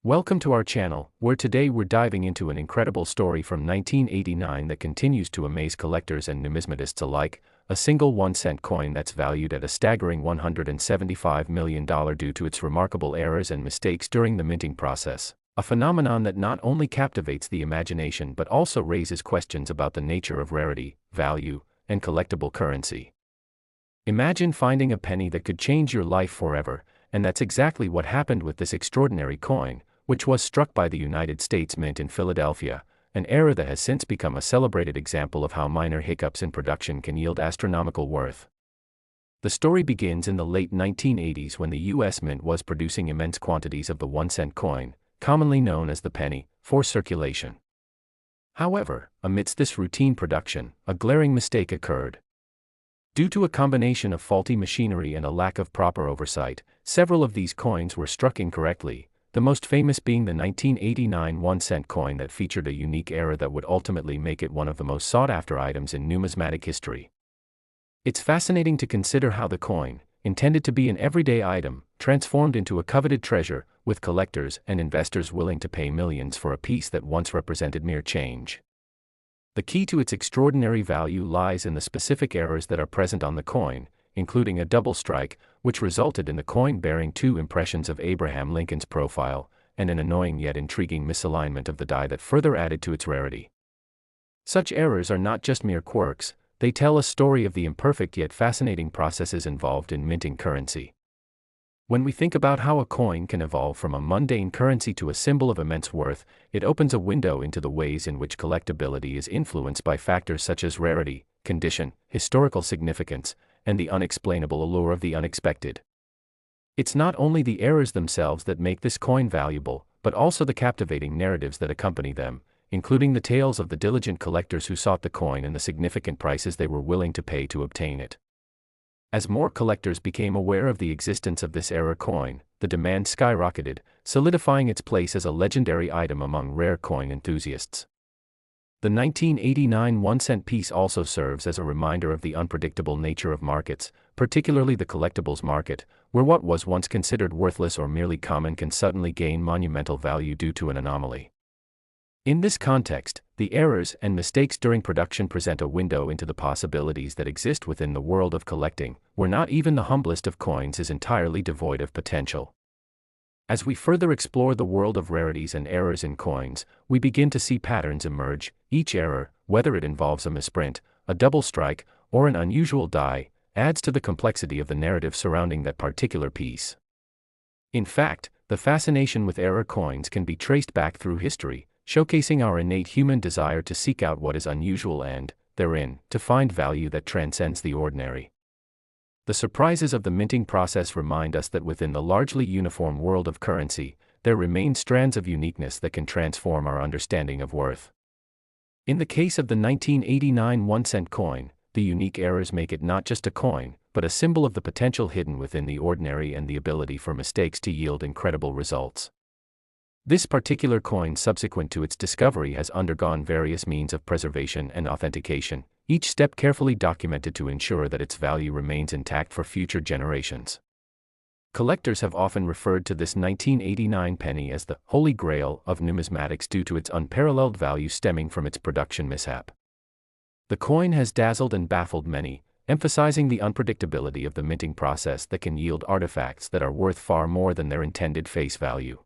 Welcome to our channel, where today we're diving into an incredible story from 1989 that continues to amaze collectors and numismatists alike, a single 1-cent coin that's valued at a staggering $175 million due to its remarkable errors and mistakes during the minting process, a phenomenon that not only captivates the imagination but also raises questions about the nature of rarity, value, and collectible currency. Imagine finding a penny that could change your life forever, and that's exactly what happened with this extraordinary coin, which was struck by the United States Mint in Philadelphia, an error that has since become a celebrated example of how minor hiccups in production can yield astronomical worth. The story begins in the late 1980s when the U.S. Mint was producing immense quantities of the 1-cent coin, commonly known as the penny, for circulation. However, amidst this routine production, a glaring mistake occurred. Due to a combination of faulty machinery and a lack of proper oversight, several of these coins were struck incorrectly, the most famous being the 1989 1-cent coin that featured a unique error that would ultimately make it one of the most sought-after items in numismatic history. It's fascinating to consider how the coin, intended to be an everyday item, transformed into a coveted treasure, with collectors and investors willing to pay millions for a piece that once represented mere change. The key to its extraordinary value lies in the specific errors that are present on the coin, including a double strike, which resulted in the coin bearing two impressions of Abraham Lincoln's profile, and an annoying yet intriguing misalignment of the die that further added to its rarity. Such errors are not just mere quirks, they tell a story of the imperfect yet fascinating processes involved in minting currency. When we think about how a coin can evolve from a mundane currency to a symbol of immense worth, it opens a window into the ways in which collectability is influenced by factors such as rarity, condition, historical significance, and the unexplainable allure of the unexpected. It's not only the errors themselves that make this coin valuable, but also the captivating narratives that accompany them, including the tales of the diligent collectors who sought the coin and the significant prices they were willing to pay to obtain it. As more collectors became aware of the existence of this error coin, the demand skyrocketed, solidifying its place as a legendary item among rare coin enthusiasts. The 1989 1-cent piece also serves as a reminder of the unpredictable nature of markets, particularly the collectibles market, where what was once considered worthless or merely common can suddenly gain monumental value due to an anomaly. In this context, the errors and mistakes during production present a window into the possibilities that exist within the world of collecting, where not even the humblest of coins is entirely devoid of potential. As we further explore the world of rarities and errors in coins, we begin to see patterns emerge. Each error, whether it involves a misprint, a double strike, or an unusual die, adds to the complexity of the narrative surrounding that particular piece. In fact, the fascination with error coins can be traced back through history, showcasing our innate human desire to seek out what is unusual and, therein, to find value that transcends the ordinary. The surprises of the minting process remind us that within the largely uniform world of currency, there remain strands of uniqueness that can transform our understanding of worth. In the case of the 1989 1-cent coin, the unique errors make it not just a coin, but a symbol of the potential hidden within the ordinary and the ability for mistakes to yield incredible results. This particular coin, subsequent to its discovery, has undergone various means of preservation and authentication, each step carefully documented to ensure that its value remains intact for future generations. Collectors have often referred to this 1989 penny as the Holy Grail of numismatics due to its unparalleled value stemming from its production mishap. The coin has dazzled and baffled many, emphasizing the unpredictability of the minting process that can yield artifacts that are worth far more than their intended face value.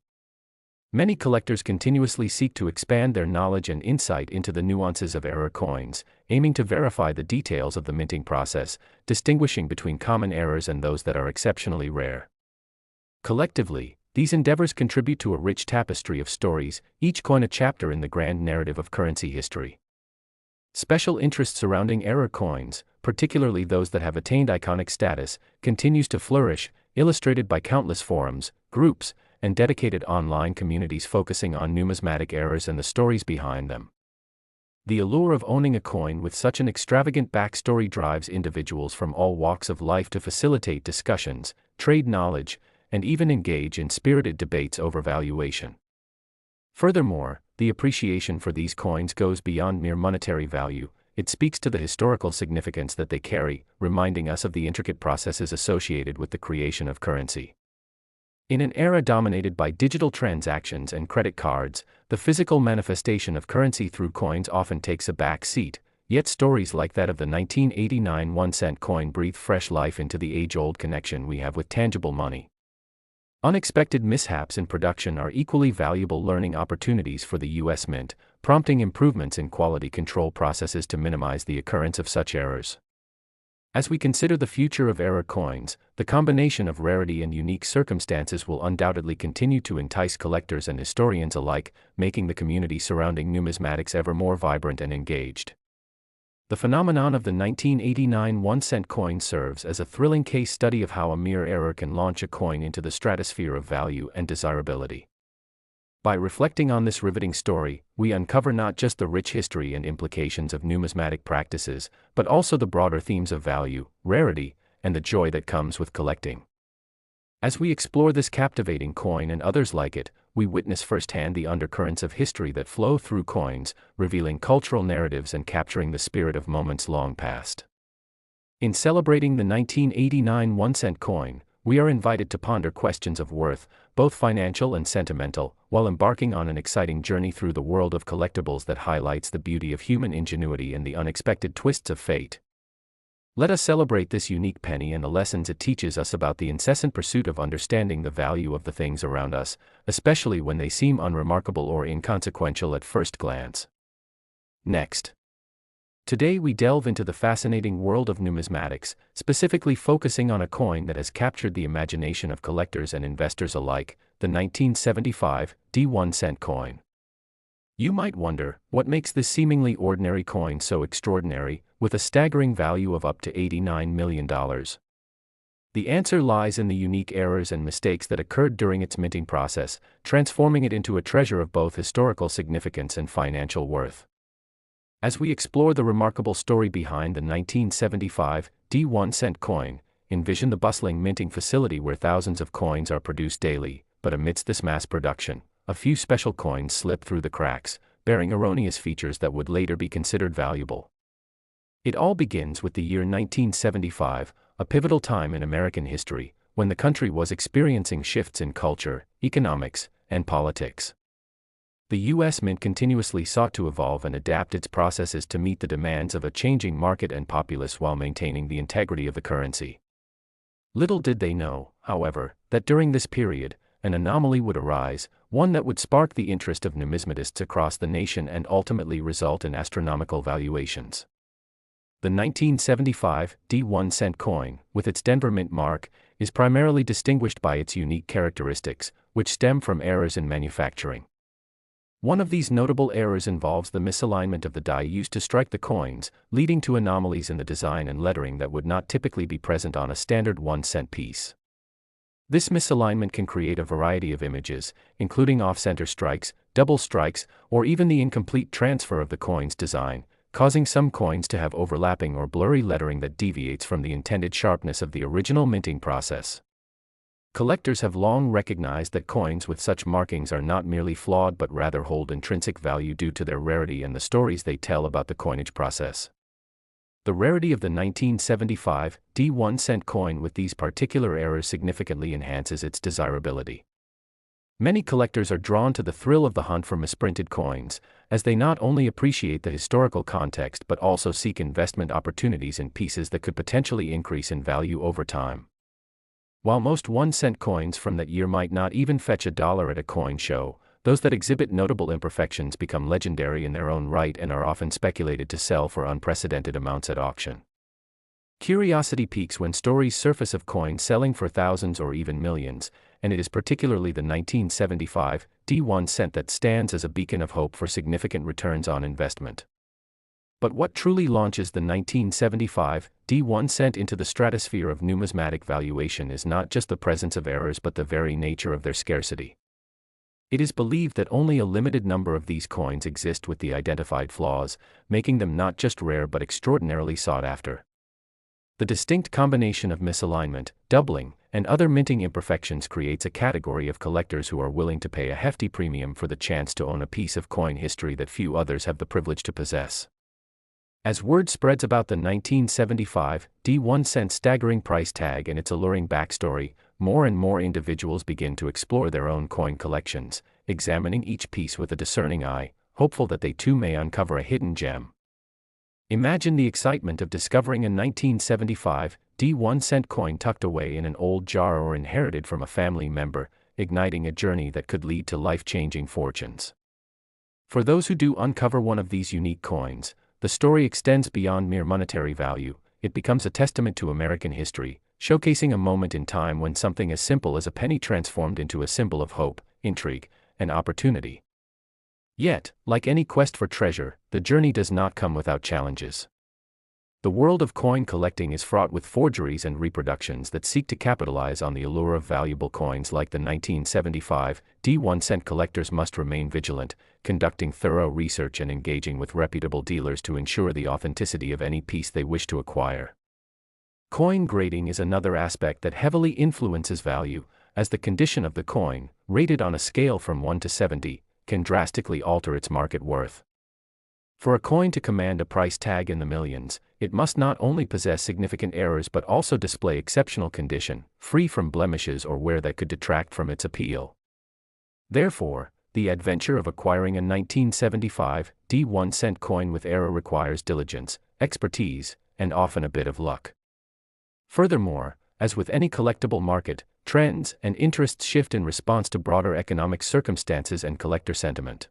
Many collectors continuously seek to expand their knowledge and insight into the nuances of error coins, aiming to verify the details of the minting process, distinguishing between common errors and those that are exceptionally rare. Collectively, these endeavors contribute to a rich tapestry of stories, each coin a chapter in the grand narrative of currency history. Special interest surrounding error coins, particularly those that have attained iconic status, continues to flourish, illustrated by countless forums, groups, and dedicated online communities focusing on numismatic errors and the stories behind them. The allure of owning a coin with such an extravagant backstory drives individuals from all walks of life to facilitate discussions, trade knowledge, and even engage in spirited debates over valuation. Furthermore, the appreciation for these coins goes beyond mere monetary value. It speaks to the historical significance that they carry, reminding us of the intricate processes associated with the creation of currency. In an era dominated by digital transactions and credit cards, the physical manifestation of currency through coins often takes a back seat, yet stories like that of the 1989 1-cent coin breathe fresh life into the age-old connection we have with tangible money. Unexpected mishaps in production are equally valuable learning opportunities for the U.S. Mint, prompting improvements in quality control processes to minimize the occurrence of such errors. As we consider the future of error coins, the combination of rarity and unique circumstances will undoubtedly continue to entice collectors and historians alike, making the community surrounding numismatics ever more vibrant and engaged. The phenomenon of the 1989 1-cent coin serves as a thrilling case study of how a mere error can launch a coin into the stratosphere of value and desirability. By reflecting on this riveting story, we uncover not just the rich history and implications of numismatic practices, but also the broader themes of value, rarity, and the joy that comes with collecting. As we explore this captivating coin and others like it, we witness firsthand the undercurrents of history that flow through coins, revealing cultural narratives and capturing the spirit of moments long past. In celebrating the 1989 1-cent coin, we are invited to ponder questions of worth, both financial and sentimental, while embarking on an exciting journey through the world of collectibles that highlights the beauty of human ingenuity and the unexpected twists of fate. Let us celebrate this unique penny and the lessons it teaches us about the incessant pursuit of understanding the value of the things around us, especially when they seem unremarkable or inconsequential at first glance. Next. Today we delve into the fascinating world of numismatics, specifically focusing on a coin that has captured the imagination of collectors and investors alike, the 1975 1-cent coin. You might wonder, what makes this seemingly ordinary coin so extraordinary, with a staggering value of up to $89 million? The answer lies in the unique errors and mistakes that occurred during its minting process, transforming it into a treasure of both historical significance and financial worth. As we explore the remarkable story behind the 1975 1-cent coin, envision the bustling minting facility where thousands of coins are produced daily, but amidst this mass production, a few special coins slip through the cracks, bearing erroneous features that would later be considered valuable. It all begins with the year 1975, a pivotal time in American history, when the country was experiencing shifts in culture, economics, and politics. The U.S. Mint continuously sought to evolve and adapt its processes to meet the demands of a changing market and populace while maintaining the integrity of the currency. Little did they know, however, that during this period, an anomaly would arise, one that would spark the interest of numismatists across the nation and ultimately result in astronomical valuations. The 1975 1-cent coin, with its Denver Mint mark, is primarily distinguished by its unique characteristics, which stem from errors in manufacturing. One of these notable errors involves the misalignment of the die used to strike the coins, leading to anomalies in the design and lettering that would not typically be present on a standard 1-cent piece. This misalignment can create a variety of images, including off-center strikes, double strikes, or even the incomplete transfer of the coin's design, causing some coins to have overlapping or blurry lettering that deviates from the intended sharpness of the original minting process. Collectors have long recognized that coins with such markings are not merely flawed but rather hold intrinsic value due to their rarity and the stories they tell about the coinage process. The rarity of the 1975 1-cent coin with these particular errors significantly enhances its desirability. Many collectors are drawn to the thrill of the hunt for misprinted coins, as they not only appreciate the historical context but also seek investment opportunities in pieces that could potentially increase in value over time. While most 1-cent coins from that year might not even fetch $1 at a coin show, those that exhibit notable imperfections become legendary in their own right and are often speculated to sell for unprecedented amounts at auction. Curiosity peaks when stories surface of coins selling for thousands or even millions, and it is particularly the 1975 1-cent that stands as a beacon of hope for significant returns on investment. But what truly launches the 1975 1-cent into the stratosphere of numismatic valuation is not just the presence of errors but the very nature of their scarcity. It is believed that only a limited number of these coins exist with the identified flaws, making them not just rare but extraordinarily sought after. The distinct combination of misalignment, doubling, and other minting imperfections creates a category of collectors who are willing to pay a hefty premium for the chance to own a piece of coin history that few others have the privilege to possess. As word spreads about the 1975 1-cent staggering price tag and its alluring backstory, more and more individuals begin to explore their own coin collections, examining each piece with a discerning eye, hopeful that they too may uncover a hidden gem. Imagine the excitement of discovering a 1975 1-cent coin tucked away in an old jar or inherited from a family member, igniting a journey that could lead to life-changing fortunes. For those who do uncover one of these unique coins, the story extends beyond mere monetary value. It becomes a testament to American history, showcasing a moment in time when something as simple as a penny transformed into a symbol of hope, intrigue, and opportunity. Yet, like any quest for treasure, the journey does not come without challenges. The world of coin collecting is fraught with forgeries and reproductions that seek to capitalize on the allure of valuable coins like the 1975 1-cent. Collectors must remain vigilant, conducting thorough research and engaging with reputable dealers to ensure the authenticity of any piece they wish to acquire. Coin grading is another aspect that heavily influences value, as the condition of the coin, rated on a scale from 1 to 70, can drastically alter its market worth. For a coin to command a price tag in the millions, it must not only possess significant errors but also display exceptional condition, free from blemishes or wear that could detract from its appeal. Therefore, the adventure of acquiring a 1975 1-cent coin with error requires diligence, expertise, and often a bit of luck. Furthermore, as with any collectible market, trends and interests shift in response to broader economic circumstances and collector sentiment.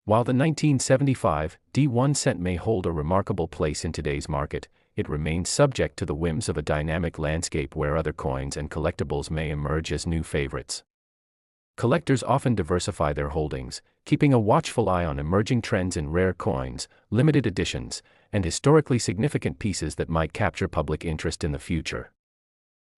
While the 1975 1-cent may hold a remarkable place in today's market, it remains subject to the whims of a dynamic landscape where other coins and collectibles may emerge as new favorites. Collectors often diversify their holdings, keeping a watchful eye on emerging trends in rare coins, limited editions, and historically significant pieces that might capture public interest in the future.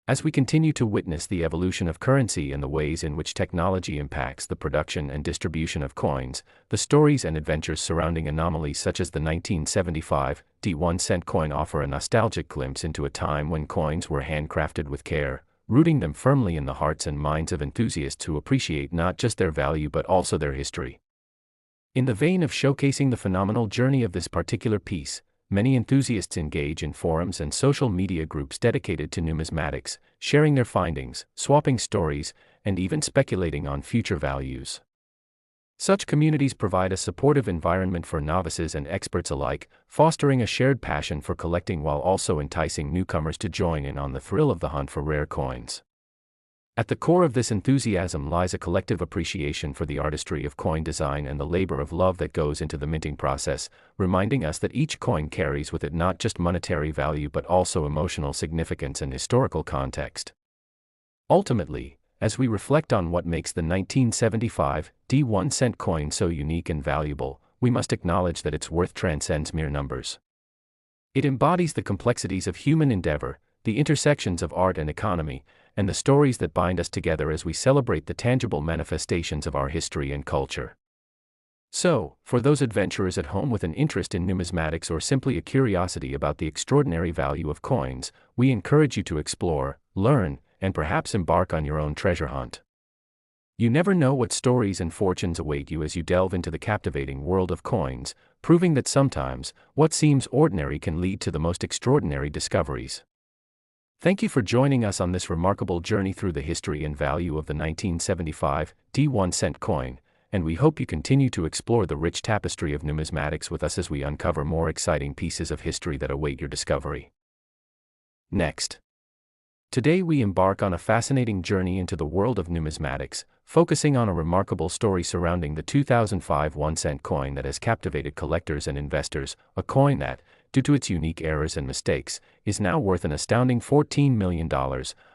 As we continue to witness the evolution of currency and the ways in which technology impacts the production and distribution of coins, the stories and adventures surrounding anomalies such as the 1975 1-cent coin offer a nostalgic glimpse into a time when coins were handcrafted with care, rooting them firmly in the hearts and minds of enthusiasts who appreciate not just their value but also their history. In the vein of showcasing the phenomenal journey of this particular piece, many enthusiasts engage in forums and social media groups dedicated to numismatics, sharing their findings, swapping stories, and even speculating on future values. Such communities provide a supportive environment for novices and experts alike, fostering a shared passion for collecting while also enticing newcomers to join in on the thrill of the hunt for rare coins. At the core of this enthusiasm lies a collective appreciation for the artistry of coin design and the labor of love that goes into the minting process, reminding us that each coin carries with it not just monetary value but also emotional significance and historical context. Ultimately, as we reflect on what makes the 1975 1-cent coin so unique and valuable, we must acknowledge that its worth transcends mere numbers. It embodies the complexities of human endeavor, the intersections of art and economy, and the stories that bind us together as we celebrate the tangible manifestations of our history and culture. So, for those adventurers at home with an interest in numismatics or simply a curiosity about the extraordinary value of coins, we encourage you to explore, learn, and perhaps embark on your own treasure hunt. You never know what stories and fortunes await you as you delve into the captivating world of coins, proving that sometimes, what seems ordinary can lead to the most extraordinary discoveries. Thank you for joining us on this remarkable journey through the history and value of the 1975 1-cent coin, and we hope you continue to explore the rich tapestry of numismatics with us as we uncover more exciting pieces of history that await your discovery. Next. Today we embark on a fascinating journey into the world of numismatics, focusing on a remarkable story surrounding the 2005 1-cent coin that has captivated collectors and investors, a coin that, due to its unique errors and mistakes, is now worth an astounding $14 million,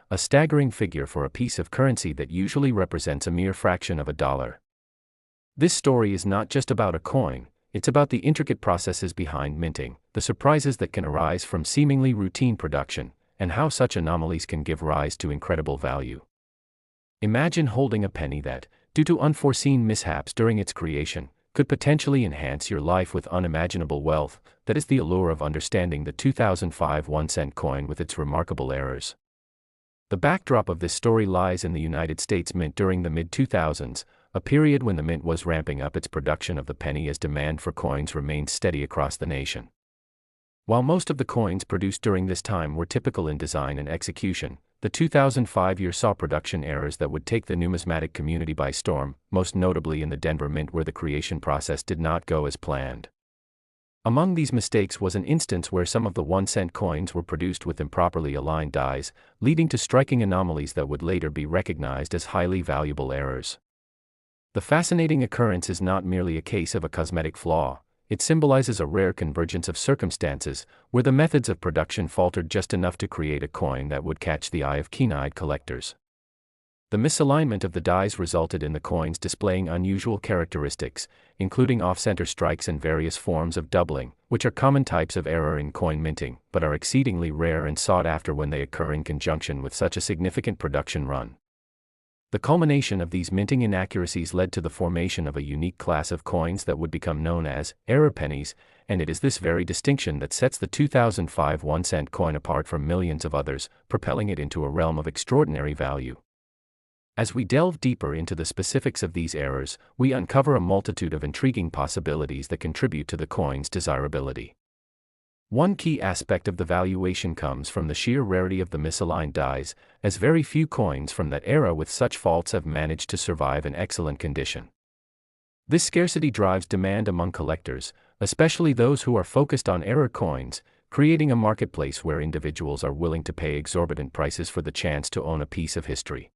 a staggering figure for a piece of currency that usually represents a mere fraction of a dollar. This story is not just about a coin, it's about the intricate processes behind minting, the surprises that can arise from seemingly routine production, and how such anomalies can give rise to incredible value. Imagine holding a penny that, due to unforeseen mishaps during its creation, could potentially enhance your life with unimaginable wealth. That is the allure of understanding the 2005 1-cent coin with its remarkable errors. The backdrop of this story lies in the United States Mint during the mid-2000s, a period when the Mint was ramping up its production of the penny as demand for coins remained steady across the nation. While most of the coins produced during this time were typical in design and execution, The 2005 year saw production errors that would take the numismatic community by storm, most notably in the Denver Mint where the creation process did not go as planned. Among these mistakes was an instance where some of the 1-cent coins were produced with improperly aligned dies, leading to striking anomalies that would later be recognized as highly valuable errors. The fascinating occurrence is not merely a case of a cosmetic flaw. It symbolizes a rare convergence of circumstances, where the methods of production faltered just enough to create a coin that would catch the eye of keen-eyed collectors. The misalignment of the dies resulted in the coins displaying unusual characteristics, including off-center strikes and various forms of doubling, which are common types of error in coin minting, but are exceedingly rare and sought after when they occur in conjunction with such a significant production run. The culmination of these minting inaccuracies led to the formation of a unique class of coins that would become known as error pennies, and it is this very distinction that sets the 2005 1-cent coin apart from millions of others, propelling it into a realm of extraordinary value. As we delve deeper into the specifics of these errors, we uncover a multitude of intriguing possibilities that contribute to the coin's desirability. One key aspect of the valuation comes from the sheer rarity of the misaligned dies, as very few coins from that era with such faults have managed to survive in excellent condition. This scarcity drives demand among collectors, especially those who are focused on error coins, creating a marketplace where individuals are willing to pay exorbitant prices for the chance to own a piece of history.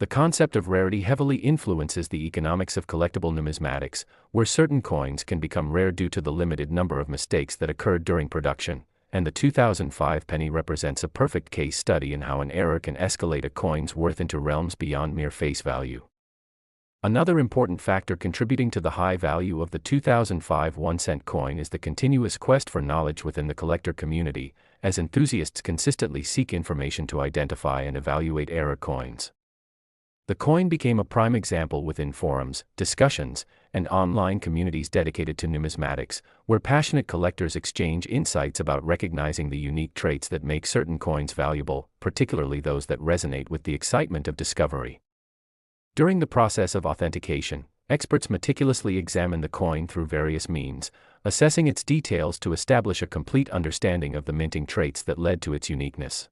The concept of rarity heavily influences the economics of collectible numismatics, where certain coins can become rare due to the limited number of mistakes that occurred during production, and the 2005 penny represents a perfect case study in how an error can escalate a coin's worth into realms beyond mere face value. Another important factor contributing to the high value of the 2005 1-cent coin is the continuous quest for knowledge within the collector community, as enthusiasts consistently seek information to identify and evaluate error coins. The coin became a prime example within forums, discussions, and online communities dedicated to numismatics, where passionate collectors exchange insights about recognizing the unique traits that make certain coins valuable, particularly those that resonate with the excitement of discovery. During the process of authentication, experts meticulously examine the coin through various means, assessing its details to establish a complete understanding of the minting traits that led to its uniqueness.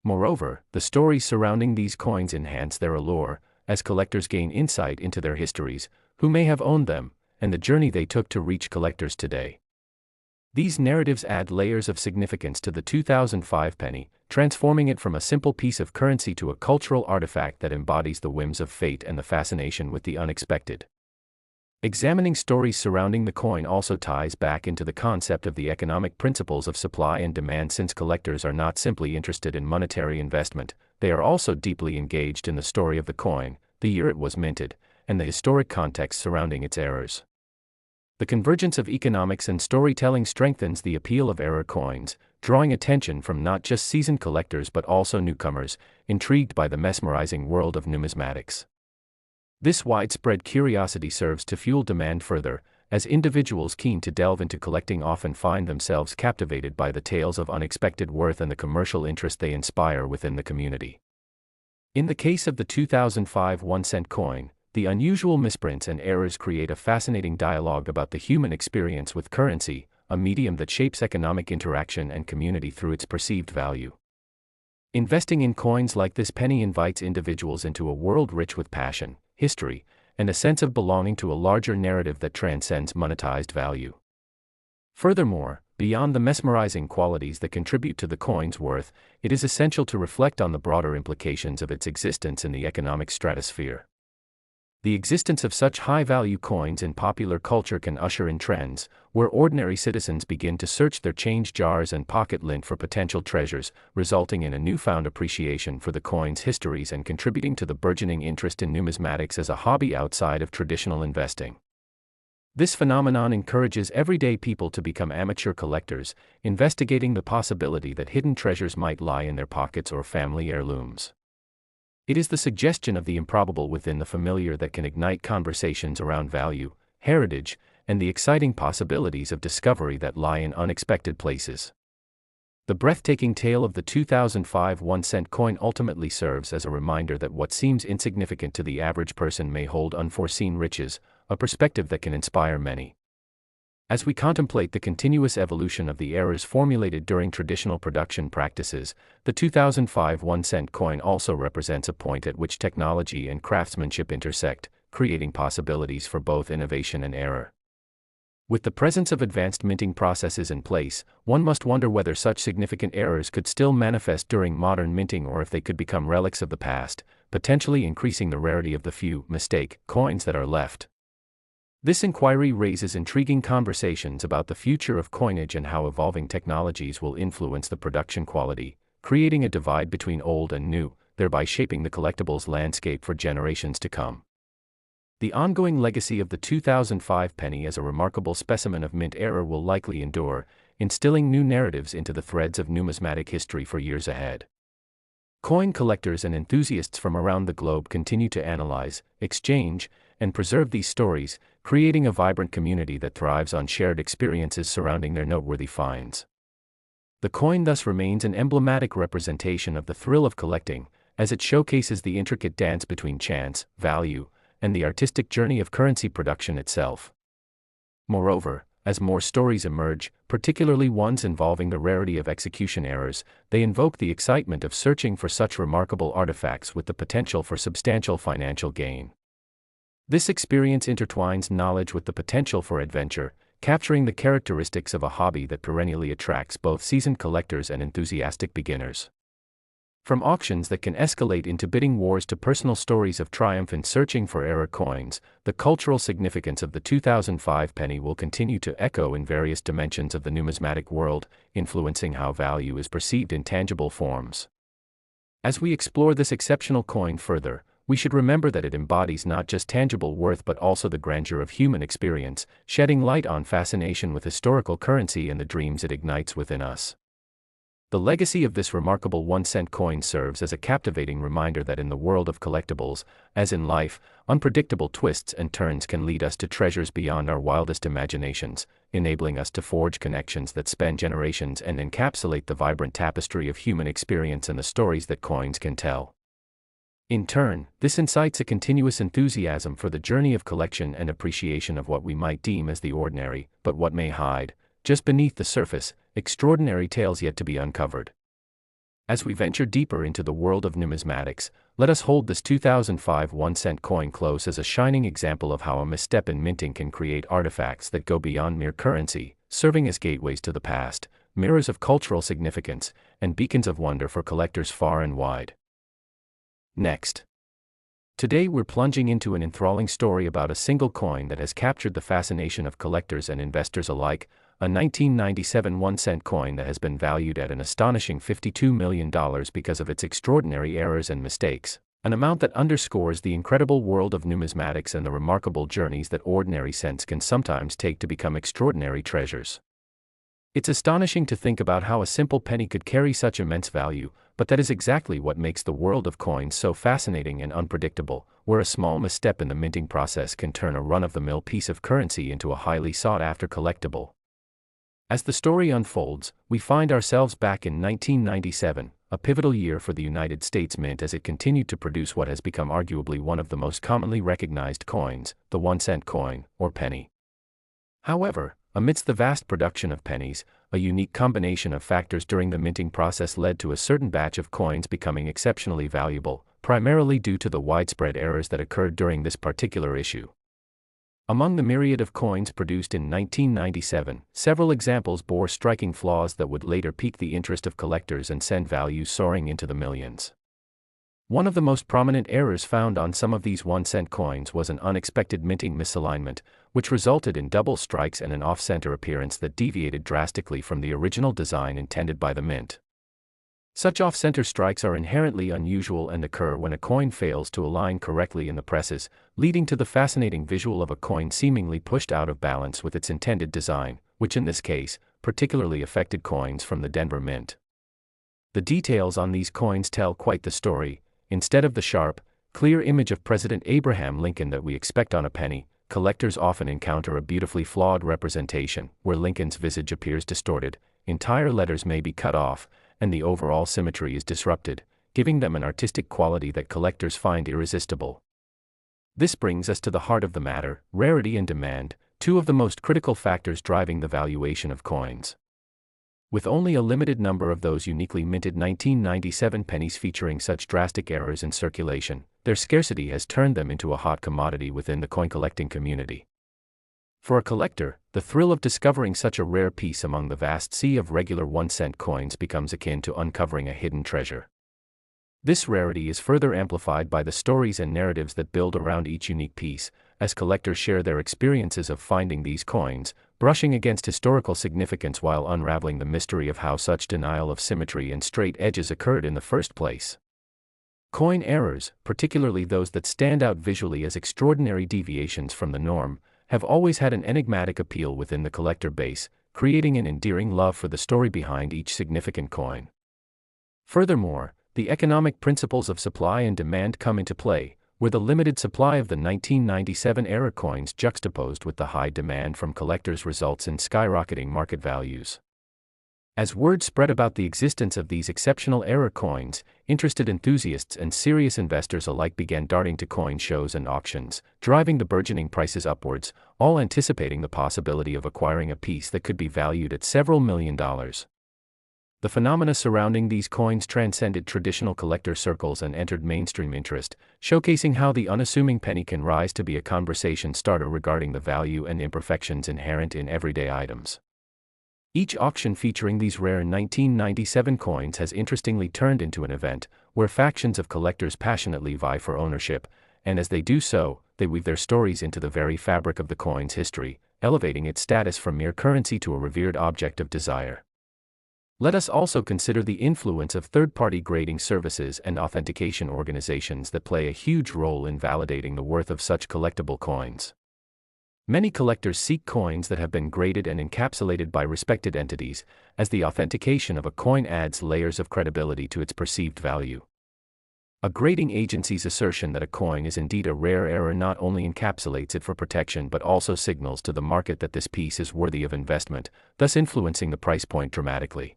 Moreover, the stories surrounding these coins enhance their allure, as collectors gain insight into their histories, who may have owned them, and the journey they took to reach collectors today. These narratives add layers of significance to the 2005 penny, transforming it from a simple piece of currency to a cultural artifact that embodies the whims of fate and the fascination with the unexpected. Examining stories surrounding the coin also ties back into the concept of the economic principles of supply and demand, since collectors are not simply interested in monetary investment, they are also deeply engaged in the story of the coin, the year it was minted, and the historic context surrounding its errors. The convergence of economics and storytelling strengthens the appeal of error coins, drawing attention from not just seasoned collectors but also newcomers, intrigued by the mesmerizing world of numismatics. This widespread curiosity serves to fuel demand further, as individuals keen to delve into collecting often find themselves captivated by the tales of unexpected worth and the commercial interest they inspire within the community. In the case of the 2005 1-cent coin, the unusual misprints and errors create a fascinating dialogue about the human experience with currency, a medium that shapes economic interaction and community through its perceived value. Investing in coins like this penny invites individuals into a world rich with passion, history, and a sense of belonging to a larger narrative that transcends monetized value. Furthermore, beyond the mesmerizing qualities that contribute to the coin's worth, it is essential to reflect on the broader implications of its existence in the economic stratosphere. The existence of such high-value coins in popular culture can usher in trends, where ordinary citizens begin to search their change jars and pocket lint for potential treasures, resulting in a newfound appreciation for the coin's histories and contributing to the burgeoning interest in numismatics as a hobby outside of traditional investing. This phenomenon encourages everyday people to become amateur collectors, investigating the possibility that hidden treasures might lie in their pockets or family heirlooms. It is the suggestion of the improbable within the familiar that can ignite conversations around value, heritage, and the exciting possibilities of discovery that lie in unexpected places. The breathtaking tale of the 2005 1-cent coin ultimately serves as a reminder that what seems insignificant to the average person may hold unforeseen riches, a perspective that can inspire many. As we contemplate the continuous evolution of the errors formulated during traditional production practices, the 2005 1-cent coin also represents a point at which technology and craftsmanship intersect, creating possibilities for both innovation and error. With the presence of advanced minting processes in place, one must wonder whether such significant errors could still manifest during modern minting or if they could become relics of the past, potentially increasing the rarity of the few mistake coins that are left. This inquiry raises intriguing conversations about the future of coinage and how evolving technologies will influence the production quality, creating a divide between old and new, thereby shaping the collectibles landscape for generations to come. The ongoing legacy of the 2005 penny as a remarkable specimen of mint error will likely endure, instilling new narratives into the threads of numismatic history for years ahead. Coin collectors and enthusiasts from around the globe continue to analyze, exchange, and preserve these stories, creating a vibrant community that thrives on shared experiences surrounding their noteworthy finds. The coin thus remains an emblematic representation of the thrill of collecting, as it showcases the intricate dance between chance, value, and the artistic journey of currency production itself. Moreover, as more stories emerge, particularly ones involving the rarity of execution errors, they invoke the excitement of searching for such remarkable artifacts with the potential for substantial financial gain. This experience intertwines knowledge with the potential for adventure, capturing the characteristics of a hobby that perennially attracts both seasoned collectors and enthusiastic beginners. From auctions that can escalate into bidding wars to personal stories of triumph in searching for error coins, the cultural significance of the 2005 penny will continue to echo in various dimensions of the numismatic world, influencing how value is perceived in tangible forms. As we explore this exceptional coin further, we should remember that it embodies not just tangible worth but also the grandeur of human experience, shedding light on fascination with historical currency and the dreams it ignites within us. The legacy of this remarkable 1-cent coin serves as a captivating reminder that in the world of collectibles, as in life, unpredictable twists and turns can lead us to treasures beyond our wildest imaginations, enabling us to forge connections that span generations and encapsulate the vibrant tapestry of human experience and the stories that coins can tell. In turn, this incites a continuous enthusiasm for the journey of collection and appreciation of what we might deem as the ordinary, but what may hide, just beneath the surface, extraordinary tales yet to be uncovered. As we venture deeper into the world of numismatics, let us hold this 2005 1-cent coin close as a shining example of how a misstep in minting can create artifacts that go beyond mere currency, serving as gateways to the past, mirrors of cultural significance, and beacons of wonder for collectors far and wide. Next. Today we're plunging into an enthralling story about a single coin that has captured the fascination of collectors and investors alike, a 1997 1-cent coin that has been valued at an astonishing $52 million because of its extraordinary errors and mistakes, an amount that underscores the incredible world of numismatics and the remarkable journeys that ordinary cents can sometimes take to become extraordinary treasures. It's astonishing to think about how a simple penny could carry such immense value, but that is exactly what makes the world of coins so fascinating and unpredictable, where a small misstep in the minting process can turn a run-of-the-mill piece of currency into a highly sought-after collectible. As the story unfolds, we find ourselves back in 1997, a pivotal year for the United States Mint as it continued to produce what has become arguably one of the most commonly recognized coins, the 1-cent coin, or penny. However, amidst the vast production of pennies, a unique combination of factors during the minting process led to a certain batch of coins becoming exceptionally valuable, primarily due to the widespread errors that occurred during this particular issue. Among the myriad of coins produced in 1997, several examples bore striking flaws that would later pique the interest of collectors and send values soaring into the millions. One of the most prominent errors found on some of these 1-cent coins was an unexpected minting misalignment, which resulted in double strikes and an off-center appearance that deviated drastically from the original design intended by the mint. Such off-center strikes are inherently unusual and occur when a coin fails to align correctly in the presses, leading to the fascinating visual of a coin seemingly pushed out of balance with its intended design, which in this case, particularly affected coins from the Denver Mint. The details on these coins tell quite the story. Instead of the sharp, clear image of President Abraham Lincoln that we expect on a penny, collectors often encounter a beautifully flawed representation, where Lincoln's visage appears distorted, entire letters may be cut off, and the overall symmetry is disrupted, giving them an artistic quality that collectors find irresistible. This brings us to the heart of the matter: rarity and demand. two of the most critical factors driving the valuation of coins. With only a limited number of those uniquely minted 1997 pennies featuring such drastic errors in circulation, their scarcity has turned them into a hot commodity within the coin collecting community. For a collector, the thrill of discovering such a rare piece among the vast sea of regular 1-cent coins becomes akin to uncovering a hidden treasure. This rarity is further amplified by the stories and narratives that build around each unique piece, as collectors share their experiences of finding these coins, brushing against historical significance while unraveling the mystery of how such denial of symmetry and straight edges occurred in the first place. Coin errors, particularly those that stand out visually as extraordinary deviations from the norm, have always had an enigmatic appeal within the collector base, creating an endearing love for the story behind each significant coin. Furthermore, the economic principles of supply and demand come into play, where the limited supply of the 1997-era coins juxtaposed with the high demand from collectors results in skyrocketing market values. As word spread about the existence of these exceptional era coins, interested enthusiasts and serious investors alike began darting to coin shows and auctions, driving the burgeoning prices upwards, all anticipating the possibility of acquiring a piece that could be valued at several $1,000,000. The phenomena surrounding these coins transcended traditional collector circles and entered mainstream interest, showcasing how the unassuming penny can rise to be a conversation starter regarding the value and imperfections inherent in everyday items. Each auction featuring these rare 1997 coins has interestingly turned into an event where factions of collectors passionately vie for ownership, and as they do so, they weave their stories into the very fabric of the coin's history, elevating its status from mere currency to a revered object of desire. Let us also consider the influence of third-party grading services and authentication organizations that play a huge role in validating the worth of such collectible coins. Many collectors seek coins that have been graded and encapsulated by respected entities, as the authentication of a coin adds layers of credibility to its perceived value. A grading agency's assertion that a coin is indeed a rare error not only encapsulates it for protection but also signals to the market that this piece is worthy of investment, thus influencing the price point dramatically.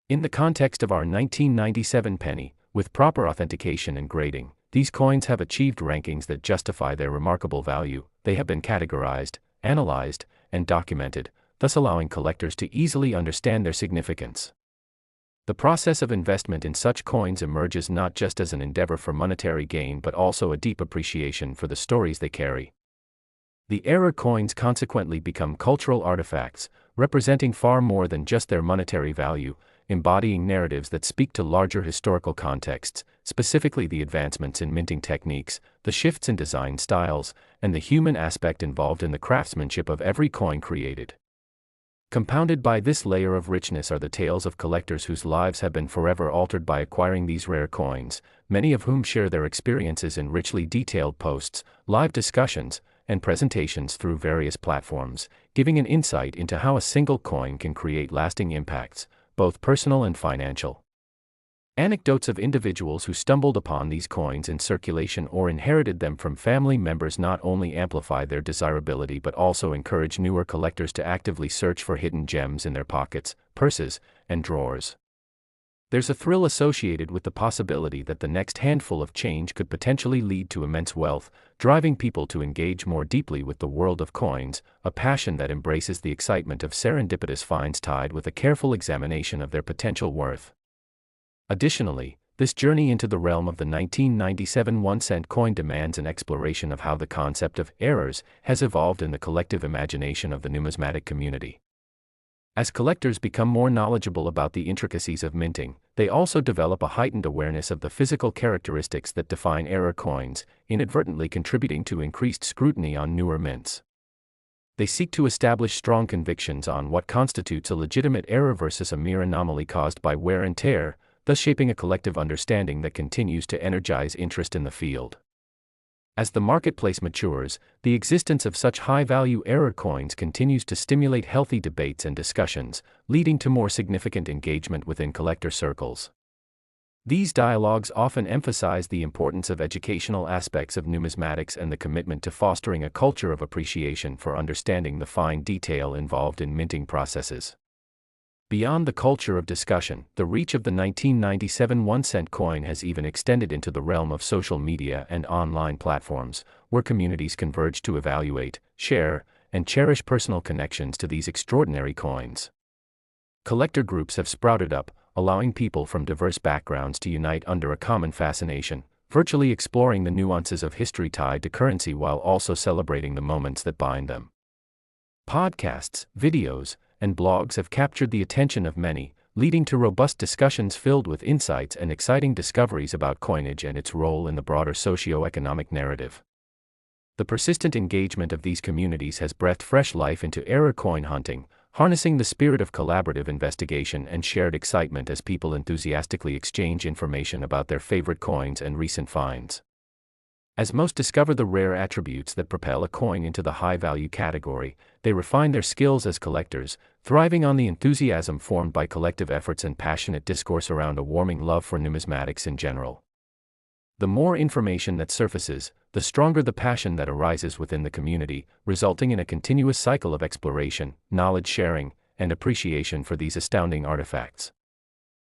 In the context of our 1997 penny, with proper authentication and grading, these coins have achieved rankings that justify their remarkable value. They have been categorized, analyzed, and documented, thus allowing collectors to easily understand their significance. The process of investment in such coins emerges not just as an endeavor for monetary gain but also a deep appreciation for the stories they carry. The era coins consequently become cultural artifacts, representing far more than just their monetary value, embodying narratives that speak to larger historical contexts, specifically the advancements in minting techniques, the shifts in design styles, and the human aspect involved in the craftsmanship of every coin created. Compounded by this layer of richness are the tales of collectors whose lives have been forever altered by acquiring these rare coins, many of whom share their experiences in richly detailed posts, live discussions, and presentations through various platforms, giving an insight into how a single coin can create lasting impacts, both personal and financial. Anecdotes of individuals who stumbled upon these coins in circulation or inherited them from family members not only amplify their desirability but also encourage newer collectors to actively search for hidden gems in their pockets, purses, and drawers. There's a thrill associated with the possibility that the next handful of change could potentially lead to immense wealth, driving people to engage more deeply with the world of coins, a passion that embraces the excitement of serendipitous finds tied with a careful examination of their potential worth. Additionally, this journey into the realm of the 1997 1-cent coin demands an exploration of how the concept of errors has evolved in the collective imagination of the numismatic community. As collectors become more knowledgeable about the intricacies of minting, they also develop a heightened awareness of the physical characteristics that define error coins, inadvertently contributing to increased scrutiny on newer mints. They seek to establish strong convictions on what constitutes a legitimate error versus a mere anomaly caused by wear and tear, thus shaping a collective understanding that continues to energize interest in the field. As the marketplace matures, the existence of such high-value error coins continues to stimulate healthy debates and discussions, leading to more significant engagement within collector circles. These dialogues often emphasize the importance of educational aspects of numismatics and the commitment to fostering a culture of appreciation for understanding the fine detail involved in minting processes. Beyond the culture of discussion, the reach of the 1997 1-cent coin has even extended into the realm of social media and online platforms, where communities converge to evaluate, share, and cherish personal connections to these extraordinary coins. Collector groups have sprouted up, allowing people from diverse backgrounds to unite under a common fascination, virtually exploring the nuances of history tied to currency while also celebrating the moments that bind them. Podcasts, videos, and blogs have captured the attention of many, leading to robust discussions filled with insights and exciting discoveries about coinage and its role in the broader socio-economic narrative. The persistent engagement of these communities has breathed fresh life into error coin hunting, harnessing the spirit of collaborative investigation and shared excitement as people enthusiastically exchange information about their favorite coins and recent finds. As most discover the rare attributes that propel a coin into the high-value category, they refine their skills as collectors, thriving on the enthusiasm formed by collective efforts and passionate discourse around a warming love for numismatics in general. The more information that surfaces, the stronger the passion that arises within the community, resulting in a continuous cycle of exploration, knowledge sharing, and appreciation for these astounding artifacts.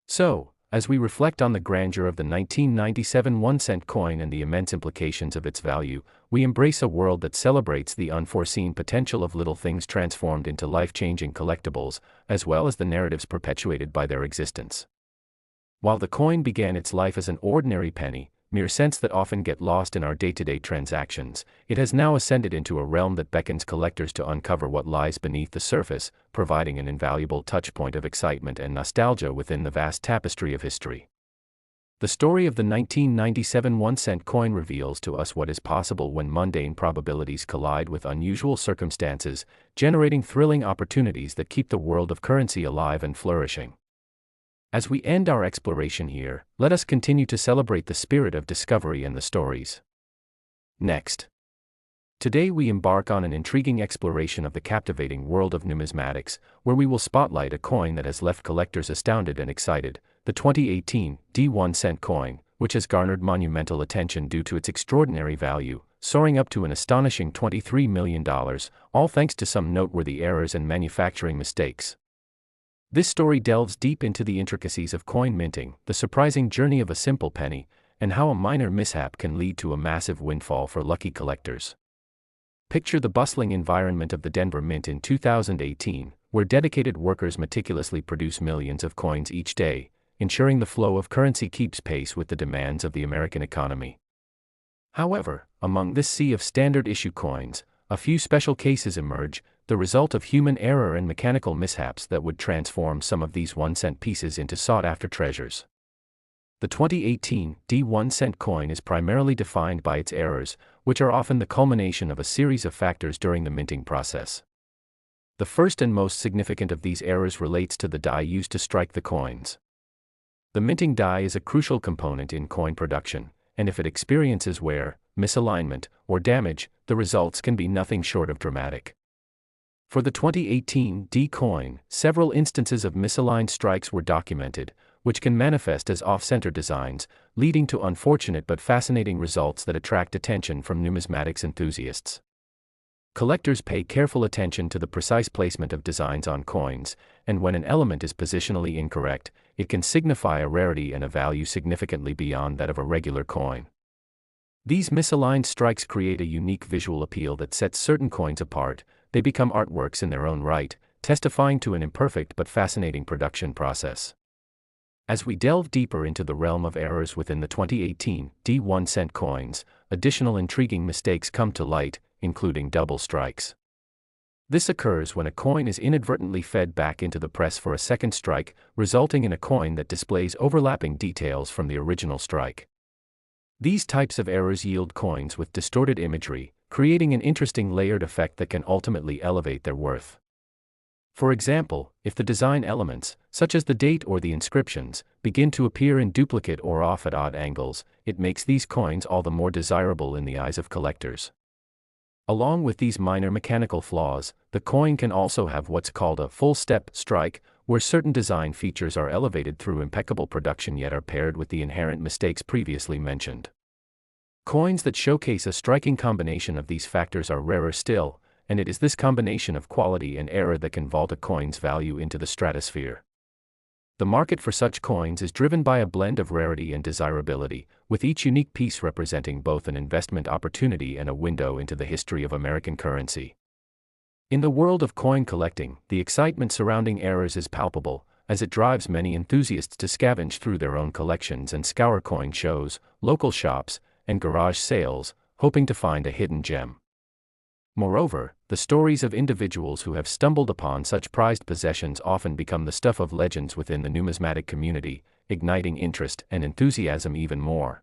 So, as we reflect on the grandeur of the 1997 1-cent coin and the immense implications of its value, we embrace a world that celebrates the unforeseen potential of little things transformed into life-changing collectibles, as well as the narratives perpetuated by their existence. While the coin began its life as an ordinary penny, mere cents that often get lost in our day-to-day transactions, it has now ascended into a realm that beckons collectors to uncover what lies beneath the surface, providing an invaluable touchpoint of excitement and nostalgia within the vast tapestry of history. The story of the 1997 1-cent coin reveals to us what is possible when mundane probabilities collide with unusual circumstances, generating thrilling opportunities that keep the world of currency alive and flourishing. As we end our exploration here, let us continue to celebrate the spirit of discovery and the stories. Next. Today we embark on an intriguing exploration of the captivating world of numismatics, where we will spotlight a coin that has left collectors astounded and excited, the 2018 1-cent coin, which has garnered monumental attention due to its extraordinary value, soaring up to an astonishing $23 million, all thanks to some noteworthy errors and manufacturing mistakes. This story delves deep into the intricacies of coin minting, the surprising journey of a simple penny, and how a minor mishap can lead to a massive windfall for lucky collectors. Picture the bustling environment of the Denver Mint in 2018, where dedicated workers meticulously produce millions of coins each day, ensuring the flow of currency keeps pace with the demands of the American economy. However, among this sea of standard-issue coins, a few special cases emerge, the result of human error and mechanical mishaps that would transform some of these 1-cent pieces into sought-after treasures. The 2018 1-cent coin is primarily defined by its errors, which are often the culmination of a series of factors during the minting process. The first and most significant of these errors relates to the die used to strike the coins. The minting die is a crucial component in coin production, and if it experiences wear, misalignment, or damage, the results can be nothing short of dramatic. For the 2018 coin, several instances of misaligned strikes were documented, which can manifest as off-center designs, leading to unfortunate but fascinating results that attract attention from numismatics enthusiasts. Collectors pay careful attention to the precise placement of designs on coins, and when an element is positionally incorrect, it can signify a rarity and a value significantly beyond that of a regular coin. These misaligned strikes create a unique visual appeal that sets certain coins apart. They become artworks in their own right, testifying to an imperfect but fascinating production process. As we delve deeper into the realm of errors within the 2018 1-cent coins, additional intriguing mistakes come to light, including double strikes. This occurs when a coin is inadvertently fed back into the press for a second strike, resulting in a coin that displays overlapping details from the original strike. These types of errors yield coins with distorted imagery, creating an interesting layered effect that can ultimately elevate their worth. For example, if the design elements, such as the date or the inscriptions, begin to appear in duplicate or off at odd angles, it makes these coins all the more desirable in the eyes of collectors. Along with these minor mechanical flaws, the coin can also have what's called a full-step strike, where certain design features are elevated through impeccable production yet are paired with the inherent mistakes previously mentioned. Coins that showcase a striking combination of these factors are rarer still, and it is this combination of quality and error that can vault a coin's value into the stratosphere. The market for such coins is driven by a blend of rarity and desirability, with each unique piece representing both an investment opportunity and a window into the history of American currency. In the world of coin collecting, the excitement surrounding errors is palpable, as it drives many enthusiasts to scavenge through their own collections and scour coin shows, local shops, and garage sales, hoping to find a hidden gem. Moreover, the stories of individuals who have stumbled upon such prized possessions often become the stuff of legends within the numismatic community, igniting interest and enthusiasm even more.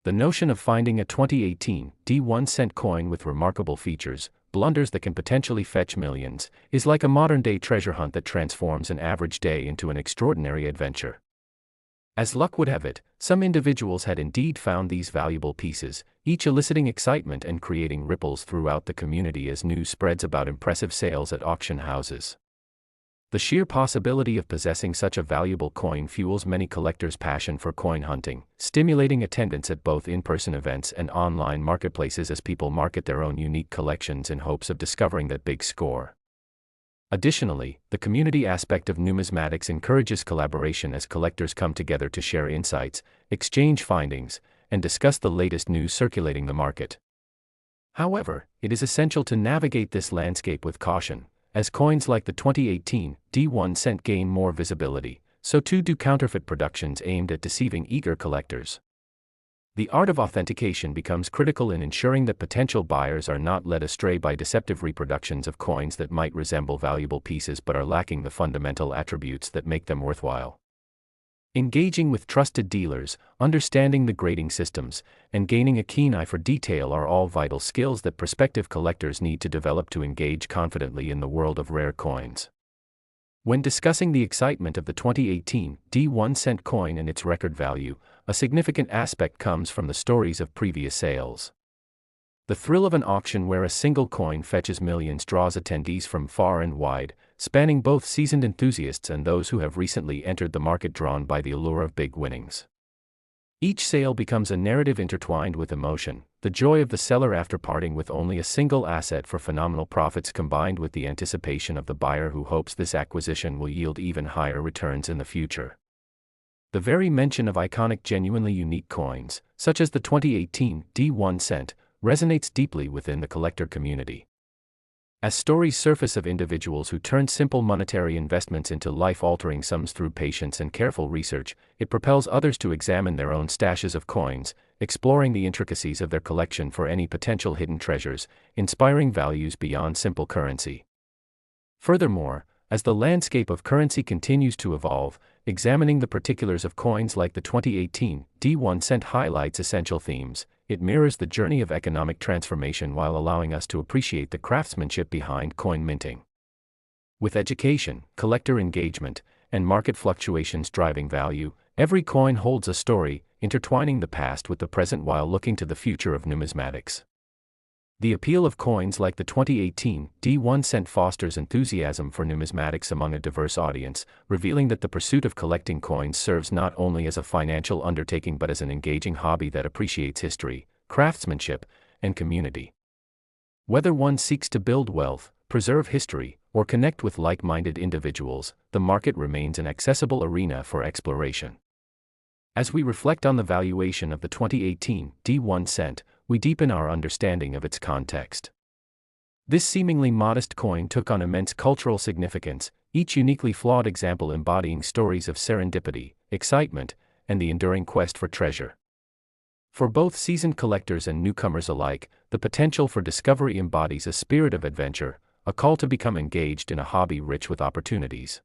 The notion of finding a 2018 1-cent coin with remarkable features, blunders that can potentially fetch millions, is like a modern-day treasure hunt that transforms an average day into an extraordinary adventure. As luck would have it, some individuals had indeed found these valuable pieces, each eliciting excitement and creating ripples throughout the community as news spreads about impressive sales at auction houses. The sheer possibility of possessing such a valuable coin fuels many collectors' passion for coin hunting, stimulating attendance at both in-person events and online marketplaces as people market their own unique collections in hopes of discovering that big score. Additionally, the community aspect of numismatics encourages collaboration as collectors come together to share insights, exchange findings, and discuss the latest news circulating the market. However, it is essential to navigate this landscape with caution. As coins like the 2018 1-cent gain more visibility, so too do counterfeit productions aimed at deceiving eager collectors. The art of authentication becomes critical in ensuring that potential buyers are not led astray by deceptive reproductions of coins that might resemble valuable pieces but are lacking the fundamental attributes that make them worthwhile. Engaging with trusted dealers, understanding the grading systems, and gaining a keen eye for detail are all vital skills that prospective collectors need to develop to engage confidently in the world of rare coins. When discussing the excitement of the 2018 1-cent coin and its record value, a significant aspect comes from the stories of previous sales. The thrill of an auction where a single coin fetches millions draws attendees from far and wide, spanning both seasoned enthusiasts and those who have recently entered the market drawn by the allure of big winnings. Each sale becomes a narrative intertwined with emotion, the joy of the seller after parting with only a single asset for phenomenal profits combined with the anticipation of the buyer who hopes this acquisition will yield even higher returns in the future. The very mention of iconic genuinely unique coins, such as the 2018 1-cent, resonates deeply within the collector community. As stories surface of individuals who turned simple monetary investments into life-altering sums through patience and careful research, it propels others to examine their own stashes of coins, exploring the intricacies of their collection for any potential hidden treasures, inspiring values beyond simple currency. Furthermore, as the landscape of currency continues to evolve, examining the particulars of coins like the 2018 1-cent highlights essential themes. It mirrors the journey of economic transformation while allowing us to appreciate the craftsmanship behind coin minting. With education, collector engagement, and market fluctuations driving value, every coin holds a story, intertwining the past with the present while looking to the future of numismatics. The appeal of coins like the 2018 1-cent fosters enthusiasm for numismatics among a diverse audience, revealing that the pursuit of collecting coins serves not only as a financial undertaking but as an engaging hobby that appreciates history, craftsmanship, and community. Whether one seeks to build wealth, preserve history, or connect with like-minded individuals, the market remains an accessible arena for exploration. As we reflect on the valuation of the 2018 1-cent, we deepen our understanding of its context. This seemingly modest coin took on immense cultural significance, each uniquely flawed example embodying stories of serendipity, excitement, and the enduring quest for treasure. For both seasoned collectors and newcomers alike, the potential for discovery embodies a spirit of adventure, a call to become engaged in a hobby rich with opportunities.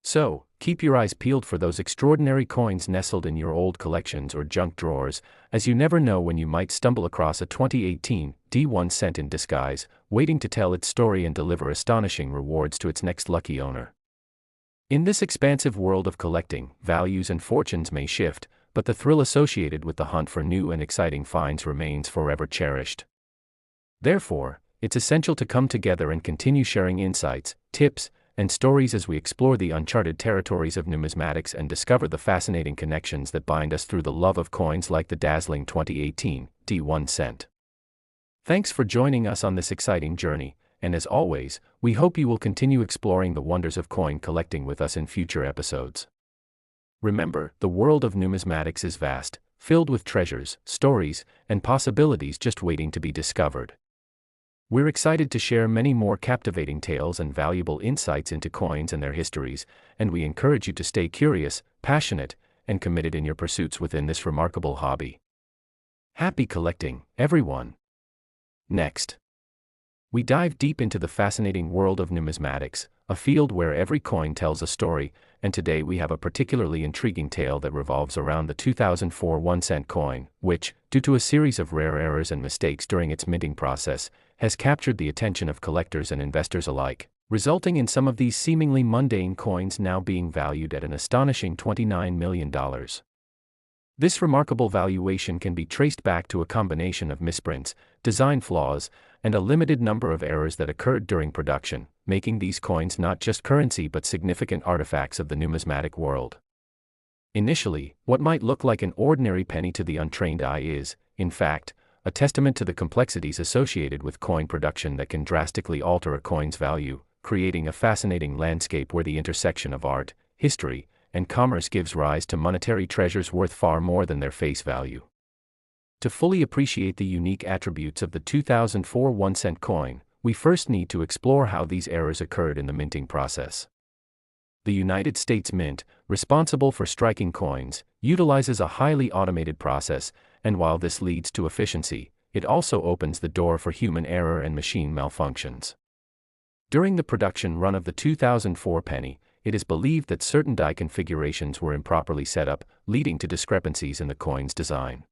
So, keep your eyes peeled for those extraordinary coins nestled in your old collections or junk drawers, as you never know when you might stumble across a 2018 1-cent in disguise, waiting to tell its story and deliver astonishing rewards to its next lucky owner. In this expansive world of collecting, values and fortunes may shift, but the thrill associated with the hunt for new and exciting finds remains forever cherished. Therefore, it's essential to come together and continue sharing insights, tips, and stories as we explore the uncharted territories of numismatics and discover the fascinating connections that bind us through the love of coins like the dazzling 2018 1-cent. Thanks for joining us on this exciting journey, and as always, we hope you will continue exploring the wonders of coin collecting with us in future episodes. Remember, the world of numismatics is vast, filled with treasures, stories, and possibilities just waiting to be discovered. We're excited to share many more captivating tales and valuable insights into coins and their histories, and we encourage you to stay curious, passionate, and committed in your pursuits within this remarkable hobby. Happy collecting, everyone! Next, we dive deep into the fascinating world of numismatics, a field where every coin tells a story, and today we have a particularly intriguing tale that revolves around the 2004 1-cent coin, which, due to a series of rare errors and mistakes during its minting process, has captured the attention of collectors and investors alike, resulting in some of these seemingly mundane coins now being valued at an astonishing $29 million. This remarkable valuation can be traced back to a combination of misprints, design flaws, and a limited number of errors that occurred during production, making these coins not just currency but significant artifacts of the numismatic world. Initially, what might look like an ordinary penny to the untrained eye is, in fact, a testament to the complexities associated with coin production that can drastically alter a coin's value, creating a fascinating landscape where the intersection of art, history, and commerce gives rise to monetary treasures worth far more than their face value. To fully appreciate the unique attributes of the 2004 1-cent coin, we first need to explore how these errors occurred in the minting process. The United States Mint, responsible for striking coins, utilizes a highly automated process, and while this leads to efficiency, it also opens the door for human error and machine malfunctions. During the production run of the 2004 penny, it is believed that certain die configurations were improperly set up, leading to discrepancies in the coin's design.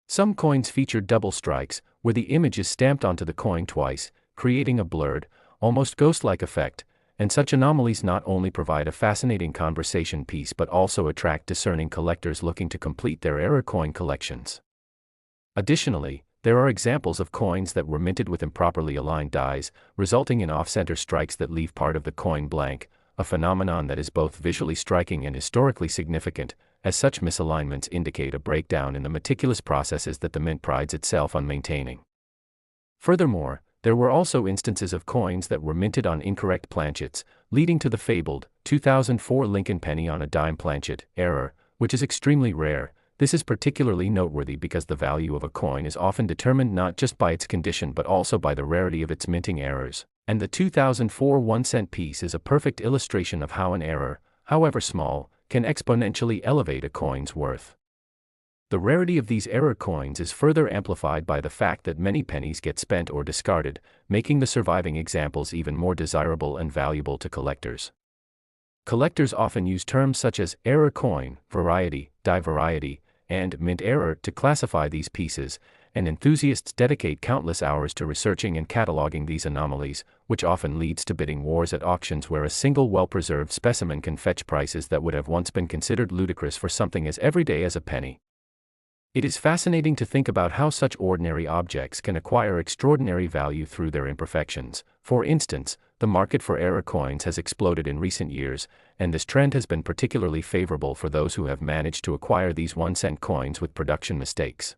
Some coins featured double strikes, where the image is stamped onto the coin twice, creating a blurred, almost ghost-like effect, and such anomalies not only provide a fascinating conversation piece but also attract discerning collectors looking to complete their error coin collections. Additionally, there are examples of coins that were minted with improperly aligned dies, resulting in off-center strikes that leave part of the coin blank, a phenomenon that is both visually striking and historically significant, as such misalignments indicate a breakdown in the meticulous processes that the mint prides itself on maintaining. Furthermore, there were also instances of coins that were minted on incorrect planchets, leading to the fabled 2004 Lincoln penny on a dime planchet error, which is extremely rare. This is particularly noteworthy because the value of a coin is often determined not just by its condition but also by the rarity of its minting errors, and the 2004 1-cent piece is a perfect illustration of how an error, however small, can exponentially elevate a coin's worth. The rarity of these error coins is further amplified by the fact that many pennies get spent or discarded, making the surviving examples even more desirable and valuable to collectors. Collectors often use terms such as error coin, variety, die variety, and mint error to classify these pieces, and enthusiasts dedicate countless hours to researching and cataloging these anomalies, which often leads to bidding wars at auctions where a single well-preserved specimen can fetch prices that would have once been considered ludicrous for something as everyday as a penny. It is fascinating to think about how such ordinary objects can acquire extraordinary value through their imperfections. For instance, the market for error coins has exploded in recent years, and this trend has been particularly favorable for those who have managed to acquire these 1-cent coins with production mistakes.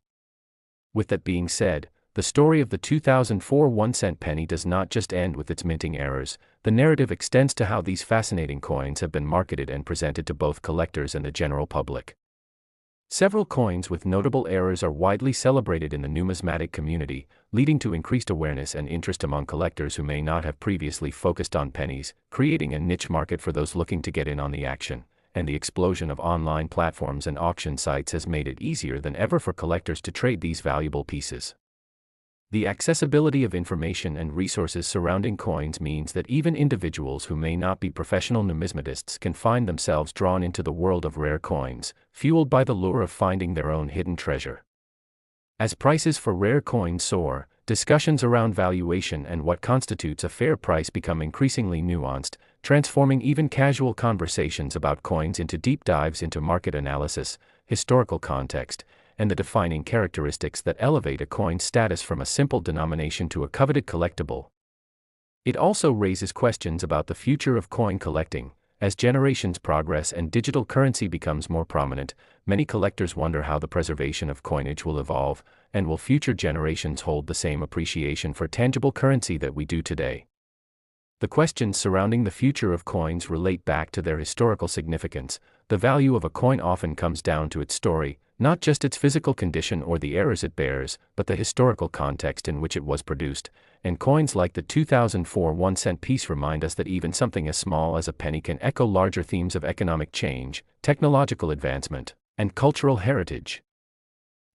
With that being said, the story of the 2004 1-cent penny does not just end with its minting errors. The narrative extends to how these fascinating coins have been marketed and presented to both collectors and the general public. Several coins with notable errors are widely celebrated in the numismatic community, leading to increased awareness and interest among collectors who may not have previously focused on pennies, creating a niche market for those looking to get in on the action. And the explosion of online platforms and auction sites has made it easier than ever for collectors to trade these valuable pieces. The accessibility of information and resources surrounding coins means that even individuals who may not be professional numismatists can find themselves drawn into the world of rare coins, fueled by the lure of finding their own hidden treasure. As prices for rare coins soar, discussions around valuation and what constitutes a fair price become increasingly nuanced, transforming even casual conversations about coins into deep dives into market analysis, historical context, and the defining characteristics that elevate a coin's status from a simple denomination to a coveted collectible. It also raises questions about the future of coin collecting. As generations progress and digital currency becomes more prominent, many collectors wonder how the preservation of coinage will evolve, and will future generations hold the same appreciation for tangible currency that we do today. The questions surrounding the future of coins relate back to their historical significance. The value of a coin often comes down to its story, not just its physical condition or the errors it bears, but the historical context in which it was produced, and coins like the 2004 1-cent piece remind us that even something as small as a penny can echo larger themes of economic change, technological advancement, and cultural heritage.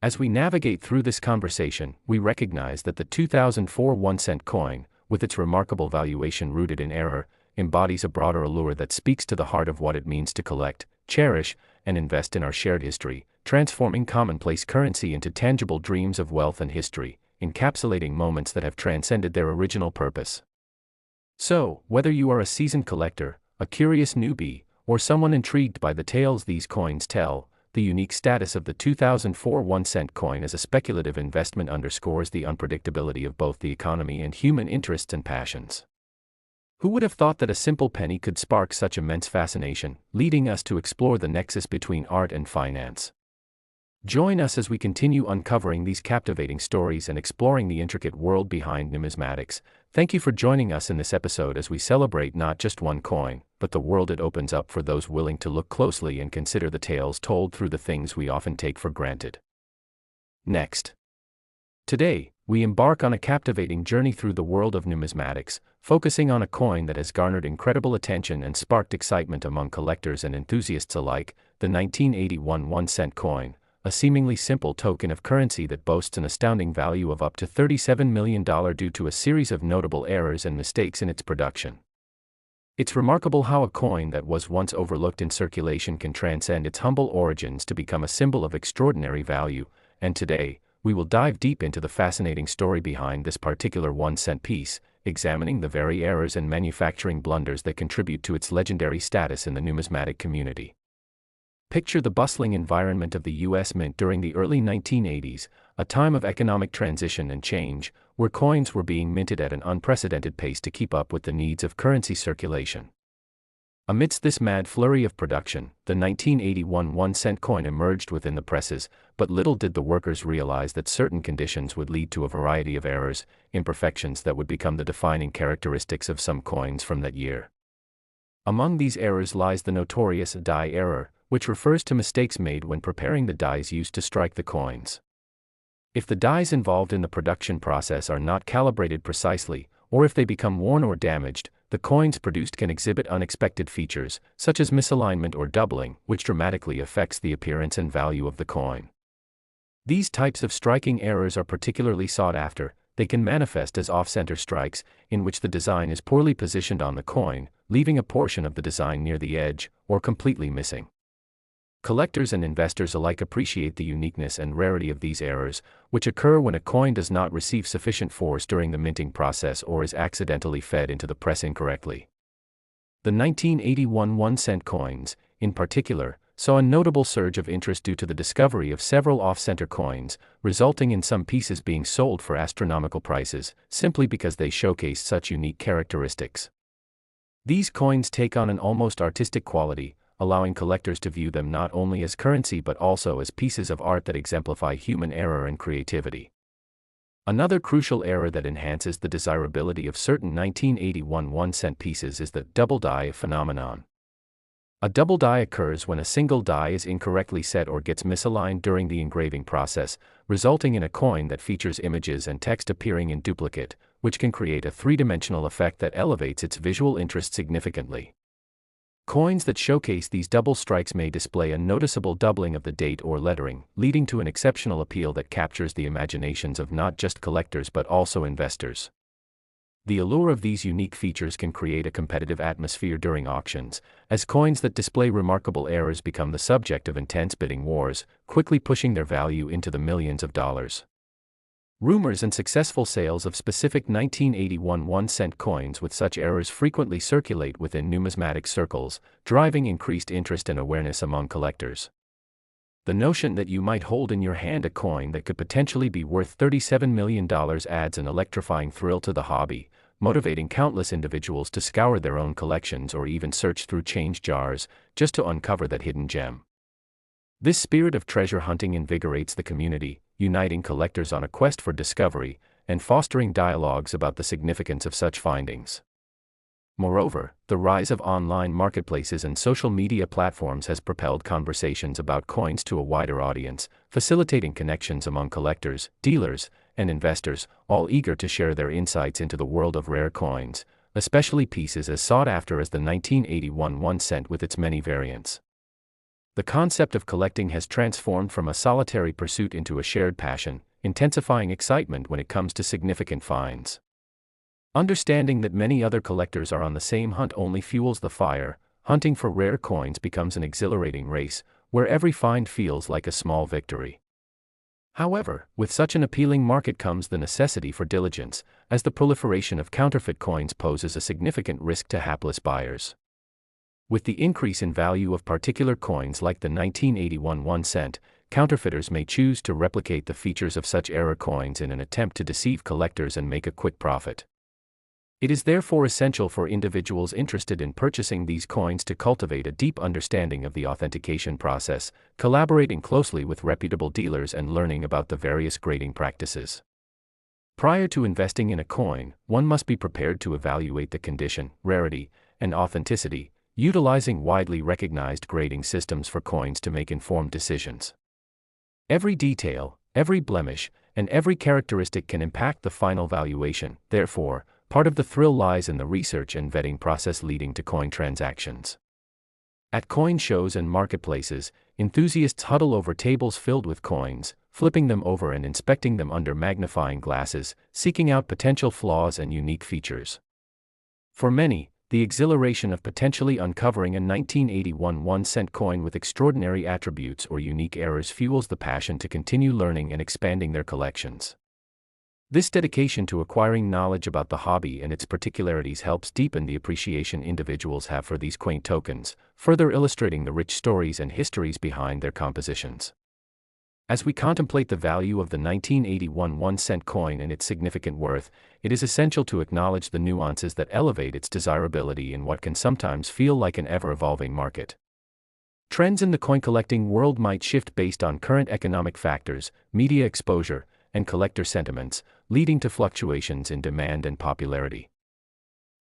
As we navigate through this conversation, we recognize that the 2004 1-cent coin, with its remarkable valuation rooted in error, embodies a broader allure that speaks to the heart of what it means to collect, cherish, and invest in our shared history, transforming commonplace currency into tangible dreams of wealth and history, encapsulating moments that have transcended their original purpose. So, whether you are a seasoned collector, a curious newbie, or someone intrigued by the tales these coins tell, the unique status of the 2004 1-cent coin as a speculative investment underscores the unpredictability of both the economy and human interests and passions. Who would have thought that a simple penny could spark such immense fascination, leading us to explore the nexus between art and finance? Join us as we continue uncovering these captivating stories and exploring the intricate world behind numismatics. Thank you for joining us in this episode as we celebrate not just one coin, but the world it opens up for those willing to look closely and consider the tales told through the things we often take for granted. Next. Today, we embark on a captivating journey through the world of numismatics, focusing on a coin that has garnered incredible attention and sparked excitement among collectors and enthusiasts alike, the 1981 1-cent coin, a seemingly simple token of currency that boasts an astounding value of up to $37 million due to a series of notable errors and mistakes in its production. It's remarkable how a coin that was once overlooked in circulation can transcend its humble origins to become a symbol of extraordinary value, and today, we will dive deep into the fascinating story behind this particular 1-cent piece, examining the very errors and manufacturing blunders that contribute to its legendary status in the numismatic community. Picture the bustling environment of the U.S. Mint during the early 1980s, a time of economic transition and change, where coins were being minted at an unprecedented pace to keep up with the needs of currency circulation. Amidst this mad flurry of production, the 1981 1-cent coin emerged within the presses, but little did the workers realize that certain conditions would lead to a variety of errors, imperfections that would become the defining characteristics of some coins from that year. Among these errors lies the notorious die error, which refers to mistakes made when preparing the dies used to strike the coins. If the dies involved in the production process are not calibrated precisely, or if they become worn or damaged, the coins produced can exhibit unexpected features, such as misalignment or doubling, which dramatically affects the appearance and value of the coin. These types of striking errors are particularly sought after. They can manifest as off-center strikes, in which the design is poorly positioned on the coin, leaving a portion of the design near the edge, or completely missing. Collectors and investors alike appreciate the uniqueness and rarity of these errors, which occur when a coin does not receive sufficient force during the minting process or is accidentally fed into the press incorrectly. The 1981 1-cent coins, in particular, saw a notable surge of interest due to the discovery of several off-center coins, resulting in some pieces being sold for astronomical prices, simply because they showcased such unique characteristics. These coins take on an almost artistic quality, allowing collectors to view them not only as currency but also as pieces of art that exemplify human error and creativity. Another crucial error that enhances the desirability of certain 1981 1-cent pieces is the double die phenomenon. A double die occurs when a single die is incorrectly set or gets misaligned during the engraving process, resulting in a coin that features images and text appearing in duplicate, which can create a three-dimensional effect that elevates its visual interest significantly. Coins that showcase these double strikes may display a noticeable doubling of the date or lettering, leading to an exceptional appeal that captures the imaginations of not just collectors but also investors. The allure of these unique features can create a competitive atmosphere during auctions, as coins that display remarkable errors become the subject of intense bidding wars, quickly pushing their value into the millions of dollars. Rumors and successful sales of specific 1981 1-cent coins with such errors frequently circulate within numismatic circles, driving increased interest and awareness among collectors. The notion that you might hold in your hand a coin that could potentially be worth $37 million adds an electrifying thrill to the hobby, motivating countless individuals to scour their own collections or even search through change jars, just to uncover that hidden gem. This spirit of treasure hunting invigorates the community, uniting collectors on a quest for discovery, and fostering dialogues about the significance of such findings. Moreover, the rise of online marketplaces and social media platforms has propelled conversations about coins to a wider audience, facilitating connections among collectors, dealers, and investors, all eager to share their insights into the world of rare coins, especially pieces as sought after as the 1981 1 cent with its many variants. The concept of collecting has transformed from a solitary pursuit into a shared passion, intensifying excitement when it comes to significant finds. Understanding that many other collectors are on the same hunt only fuels the fire. Hunting for rare coins becomes an exhilarating race, where every find feels like a small victory. However, with such an appealing market comes the necessity for diligence, as the proliferation of counterfeit coins poses a significant risk to hapless buyers. With the increase in value of particular coins like the 1981 1 cent, counterfeiters may choose to replicate the features of such error coins in an attempt to deceive collectors and make a quick profit. It is therefore essential for individuals interested in purchasing these coins to cultivate a deep understanding of the authentication process, collaborating closely with reputable dealers and learning about the various grading practices. Prior to investing in a coin, one must be prepared to evaluate the condition, rarity, and authenticity, utilizing widely recognized grading systems for coins to make informed decisions. Every detail, every blemish, and every characteristic can impact the final valuation. Therefore, part of the thrill lies in the research and vetting process leading to coin transactions. At coin shows and marketplaces, enthusiasts huddle over tables filled with coins, flipping them over and inspecting them under magnifying glasses, seeking out potential flaws and unique features. For many, the exhilaration of potentially uncovering a 1981 1 cent coin with extraordinary attributes or unique errors fuels the passion to continue learning and expanding their collections. This dedication to acquiring knowledge about the hobby and its particularities helps deepen the appreciation individuals have for these quaint tokens, further illustrating the rich stories and histories behind their compositions. As we contemplate the value of the 1981 1 cent coin and its significant worth, it is essential to acknowledge the nuances that elevate its desirability in what can sometimes feel like an ever-evolving market. Trends in the coin collecting world might shift based on current economic factors, media exposure, and collector sentiments, leading to fluctuations in demand and popularity.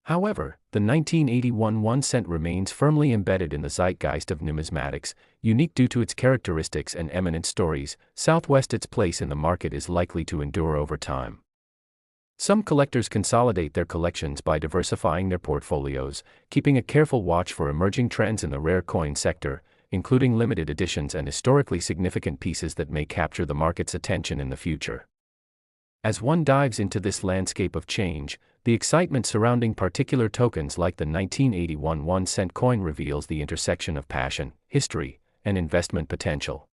However, the 1981 1 cent remains firmly embedded in the zeitgeist of numismatics, unique due to its characteristics and eminent stories. Southwest, its place in the market is likely to endure over time. Some collectors consolidate their collections by diversifying their portfolios, keeping a careful watch for emerging trends in the rare coin sector, including limited editions and historically significant pieces that may capture the market's attention in the future. As one dives into this landscape of change, the excitement surrounding particular tokens like the 1981 1 cent coin reveals the intersection of passion, history, and investment potential.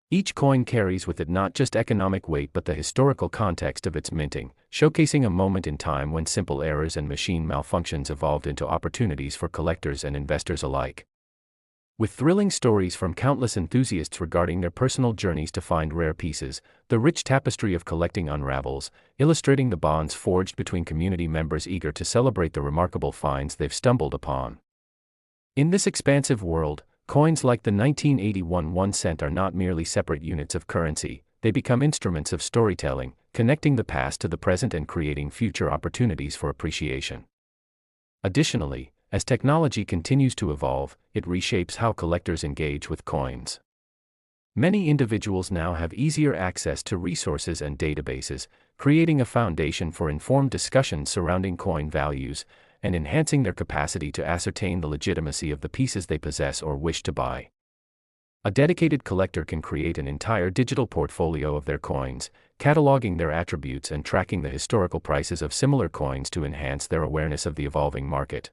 Each coin carries with it not just economic weight but the historical context of its minting, showcasing a moment in time when simple errors and machine malfunctions evolved into opportunities for collectors and investors alike. With thrilling stories from countless enthusiasts regarding their personal journeys to find rare pieces, the rich tapestry of collecting unravels, illustrating the bonds forged between community members eager to celebrate the remarkable finds they've stumbled upon. In this expansive world, coins like the 1981 1 cent are not merely separate units of currency, they become instruments of storytelling, connecting the past to the present and creating future opportunities for appreciation. Additionally, as technology continues to evolve, it reshapes how collectors engage with coins. Many individuals now have easier access to resources and databases, creating a foundation for informed discussions surrounding coin values, and enhancing their capacity to ascertain the legitimacy of the pieces they possess or wish to buy. A dedicated collector can create an entire digital portfolio of their coins, cataloging their attributes and tracking the historical prices of similar coins to enhance their awareness of the evolving market.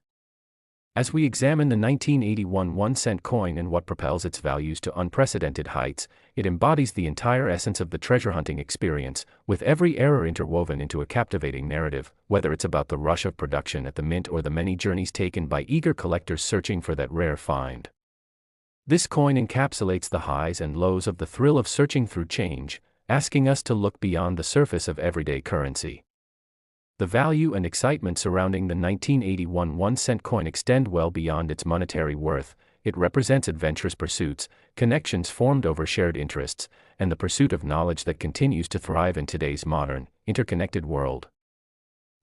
As we examine the 1981 1 cent coin and what propels its values to unprecedented heights, it embodies the entire essence of the treasure hunting experience, with every error interwoven into a captivating narrative, whether it's about the rush of production at the mint or the many journeys taken by eager collectors searching for that rare find. This coin encapsulates the highs and lows of the thrill of searching through change, asking us to look beyond the surface of everyday currency. The value and excitement surrounding the 1981 1 cent coin extend well beyond its monetary worth. It represents adventurous pursuits, connections formed over shared interests, and the pursuit of knowledge that continues to thrive in today's modern, interconnected world.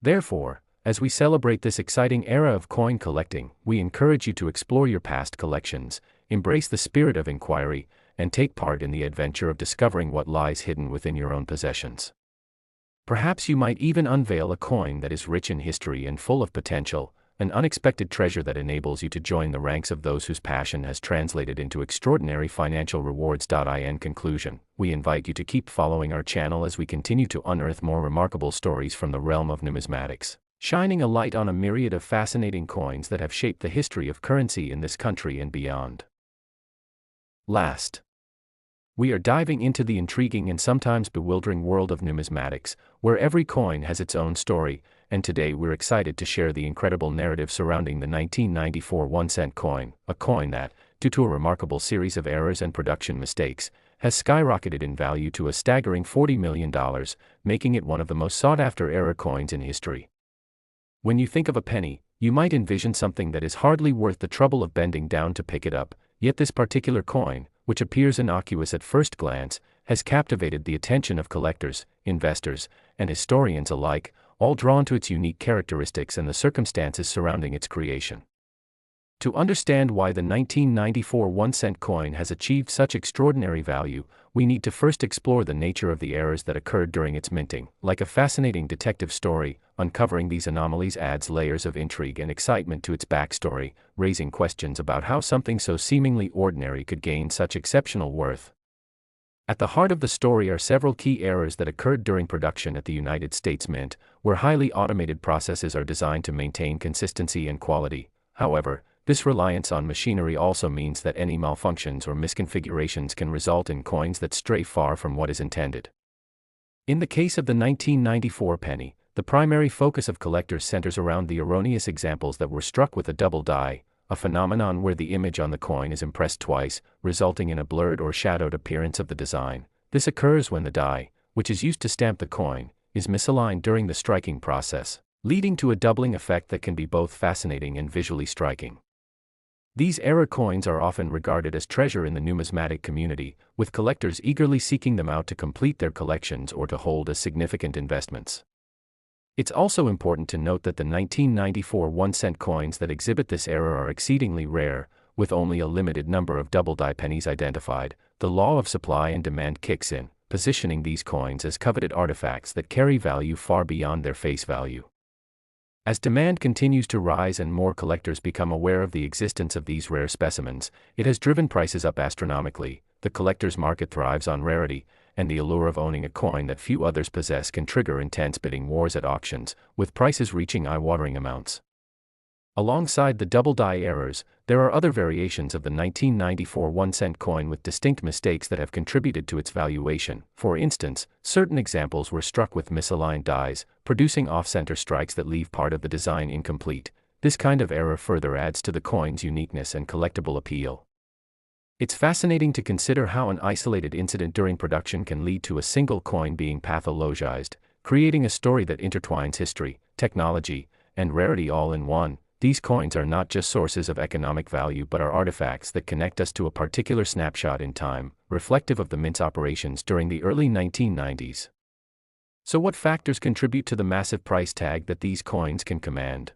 Therefore, as we celebrate this exciting era of coin collecting, we encourage you to explore your past collections, embrace the spirit of inquiry, and take part in the adventure of discovering what lies hidden within your own possessions. Perhaps you might even unveil a coin that is rich in history and full of potential, an unexpected treasure that enables you to join the ranks of those whose passion has translated into extraordinary financial rewards. In conclusion, we invite you to keep following our channel as we continue to unearth more remarkable stories from the realm of numismatics, shining a light on a myriad of fascinating coins that have shaped the history of currency in this country and beyond. Last, we are diving into the intriguing and sometimes bewildering world of numismatics, where every coin has its own story, and today we're excited to share the incredible narrative surrounding the 1994 1-cent coin, a coin that, due to a remarkable series of errors and production mistakes, has skyrocketed in value to a staggering $40 million, making it one of the most sought-after error coins in history. When you think of a penny, you might envision something that is hardly worth the trouble of bending down to pick it up, yet this particular coin, which appears innocuous at first glance, has captivated the attention of collectors, investors, and historians alike, all drawn to its unique characteristics and the circumstances surrounding its creation. To understand why the 1994 1-cent coin has achieved such extraordinary value, we need to first explore the nature of the errors that occurred during its minting. Like a fascinating detective story, uncovering these anomalies adds layers of intrigue and excitement to its backstory, raising questions about how something so seemingly ordinary could gain such exceptional worth. At the heart of the story are several key errors that occurred during production at the United States Mint, where highly automated processes are designed to maintain consistency and quality. However, this reliance on machinery also means that any malfunctions or misconfigurations can result in coins that stray far from what is intended. In the case of the 1994 penny, the primary focus of collectors centers around the erroneous examples that were struck with a double die, a phenomenon where the image on the coin is impressed twice, resulting in a blurred or shadowed appearance of the design. This occurs when the die, which is used to stamp the coin, is misaligned during the striking process, leading to a doubling effect that can be both fascinating and visually striking. These error coins are often regarded as treasure in the numismatic community, with collectors eagerly seeking them out to complete their collections or to hold as significant investments. It's also important to note that the 1994 1-cent coins that exhibit this error are exceedingly rare, with only a limited number of double-die pennies identified. The law of supply and demand kicks in, positioning these coins as coveted artifacts that carry value far beyond their face value. As demand continues to rise and more collectors become aware of the existence of these rare specimens, it has driven prices up astronomically. The collector's market thrives on rarity, and the allure of owning a coin that few others possess can trigger intense bidding wars at auctions, with prices reaching eye-watering amounts. Alongside the double-die errors, there are other variations of the 1994 1-cent coin with distinct mistakes that have contributed to its valuation. For instance, certain examples were struck with misaligned dies, producing off-center strikes that leave part of the design incomplete. This kind of error further adds to the coin's uniqueness and collectible appeal. It's fascinating to consider how an isolated incident during production can lead to a single coin being pathologized, creating a story that intertwines history, technology, and rarity all in one. These coins are not just sources of economic value but are artifacts that connect us to a particular snapshot in time, reflective of the mint's operations during the early 1990s. So what factors contribute to the massive price tag that these coins can command?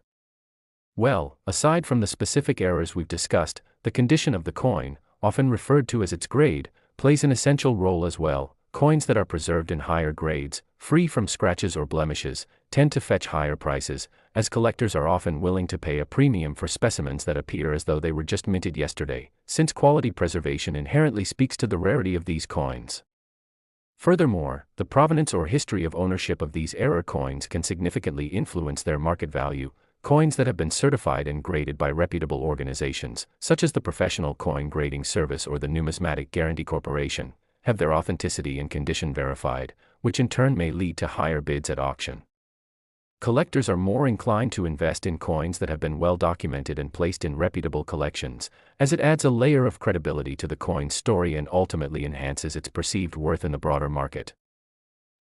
Well, aside from the specific errors we've discussed, the condition of the coin, often referred to as its grade, plays an essential role as well. Coins that are preserved in higher grades, free from scratches or blemishes, tend to fetch higher prices, as collectors are often willing to pay a premium for specimens that appear as though they were just minted yesterday, since quality preservation inherently speaks to the rarity of these coins. Furthermore, the provenance or history of ownership of these error coins can significantly influence their market value. Coins that have been certified and graded by reputable organizations, such as the Professional Coin Grading Service or the Numismatic Guarantee Corporation, have their authenticity and condition verified, which in turn may lead to higher bids at auction. Collectors are more inclined to invest in coins that have been well documented and placed in reputable collections, as it adds a layer of credibility to the coin's story and ultimately enhances its perceived worth in the broader market.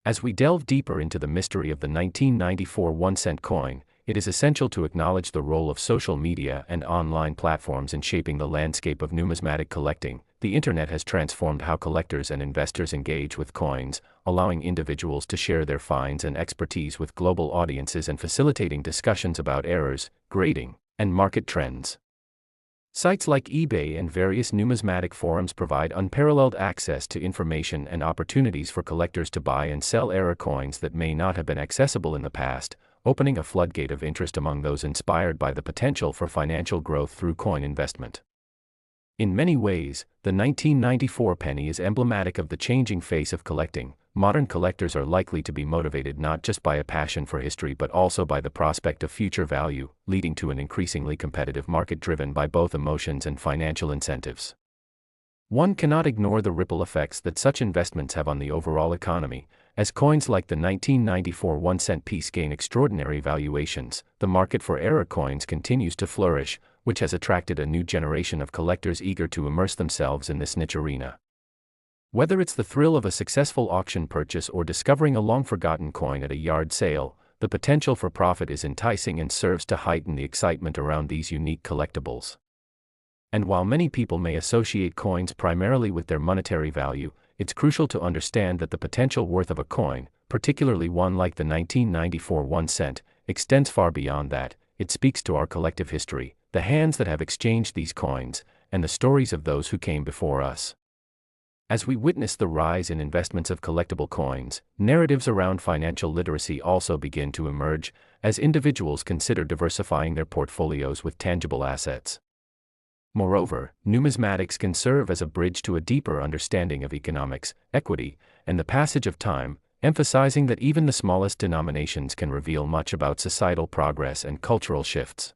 As we delve deeper into the mystery of the 1994 1-cent coin, it is essential to acknowledge the role of social media and online platforms in shaping the landscape of numismatic collecting. The internet has transformed how collectors and investors engage with coins, allowing individuals to share their finds and expertise with global audiences and facilitating discussions about errors, grading, and market trends. Sites like eBay and various numismatic forums provide unparalleled access to information and opportunities for collectors to buy and sell era coins that may not have been accessible in the past, opening a floodgate of interest among those inspired by the potential for financial growth through coin investment. In many ways, the 1994 penny is emblematic of the changing face of collecting. Modern collectors are likely to be motivated not just by a passion for history but also by the prospect of future value, leading to an increasingly competitive market driven by both emotions and financial incentives. One cannot ignore the ripple effects that such investments have on the overall economy. As coins like the 1994 1-cent piece gain extraordinary valuations, the market for era coins continues to flourish, which has attracted a new generation of collectors eager to immerse themselves in this niche arena. Whether it's the thrill of a successful auction purchase or discovering a long-forgotten coin at a yard sale, the potential for profit is enticing and serves to heighten the excitement around these unique collectibles. And while many people may associate coins primarily with their monetary value, it's crucial to understand that the potential worth of a coin, particularly one like the 1994 1-cent, extends far beyond that. It speaks to our collective history, the hands that have exchanged these coins, and the stories of those who came before us. As we witness the rise in investments of collectible coins, narratives around financial literacy also begin to emerge, as individuals consider diversifying their portfolios with tangible assets. Moreover, numismatics can serve as a bridge to a deeper understanding of economics, equity, and the passage of time, emphasizing that even the smallest denominations can reveal much about societal progress and cultural shifts.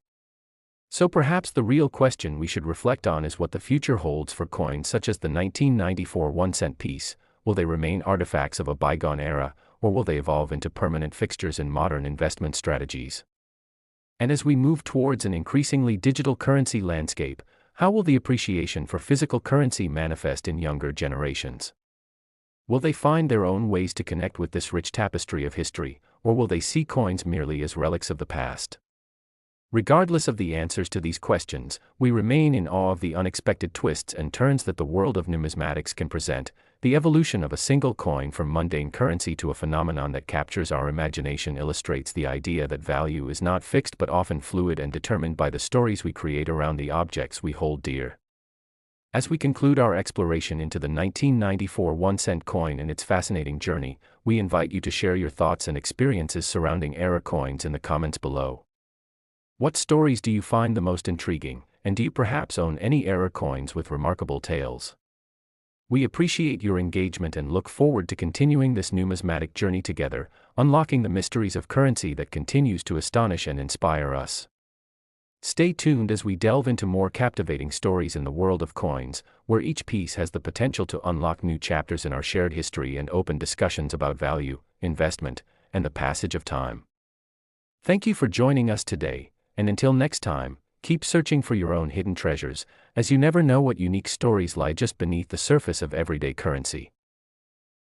So perhaps the real question we should reflect on is what the future holds for coins such as the 1994 1-cent piece. Will they remain artifacts of a bygone era, or will they evolve into permanent fixtures in modern investment strategies? And as we move towards an increasingly digital currency landscape, how will the appreciation for physical currency manifest in younger generations? Will they find their own ways to connect with this rich tapestry of history, or will they see coins merely as relics of the past? Regardless of the answers to these questions, we remain in awe of the unexpected twists and turns that the world of numismatics can present. The evolution of a single coin from mundane currency to a phenomenon that captures our imagination illustrates the idea that value is not fixed but often fluid and determined by the stories we create around the objects we hold dear. As we conclude our exploration into the 1994 1-cent coin and its fascinating journey, we invite you to share your thoughts and experiences surrounding era coins in the comments below. What stories do you find the most intriguing, and do you perhaps own any era coins with remarkable tales? We appreciate your engagement and look forward to continuing this numismatic journey together, unlocking the mysteries of currency that continues to astonish and inspire us. Stay tuned as we delve into more captivating stories in the world of coins, where each piece has the potential to unlock new chapters in our shared history and open discussions about value, investment, and the passage of time. Thank you for joining us today. And until next time, keep searching for your own hidden treasures, as you never know what unique stories lie just beneath the surface of everyday currency.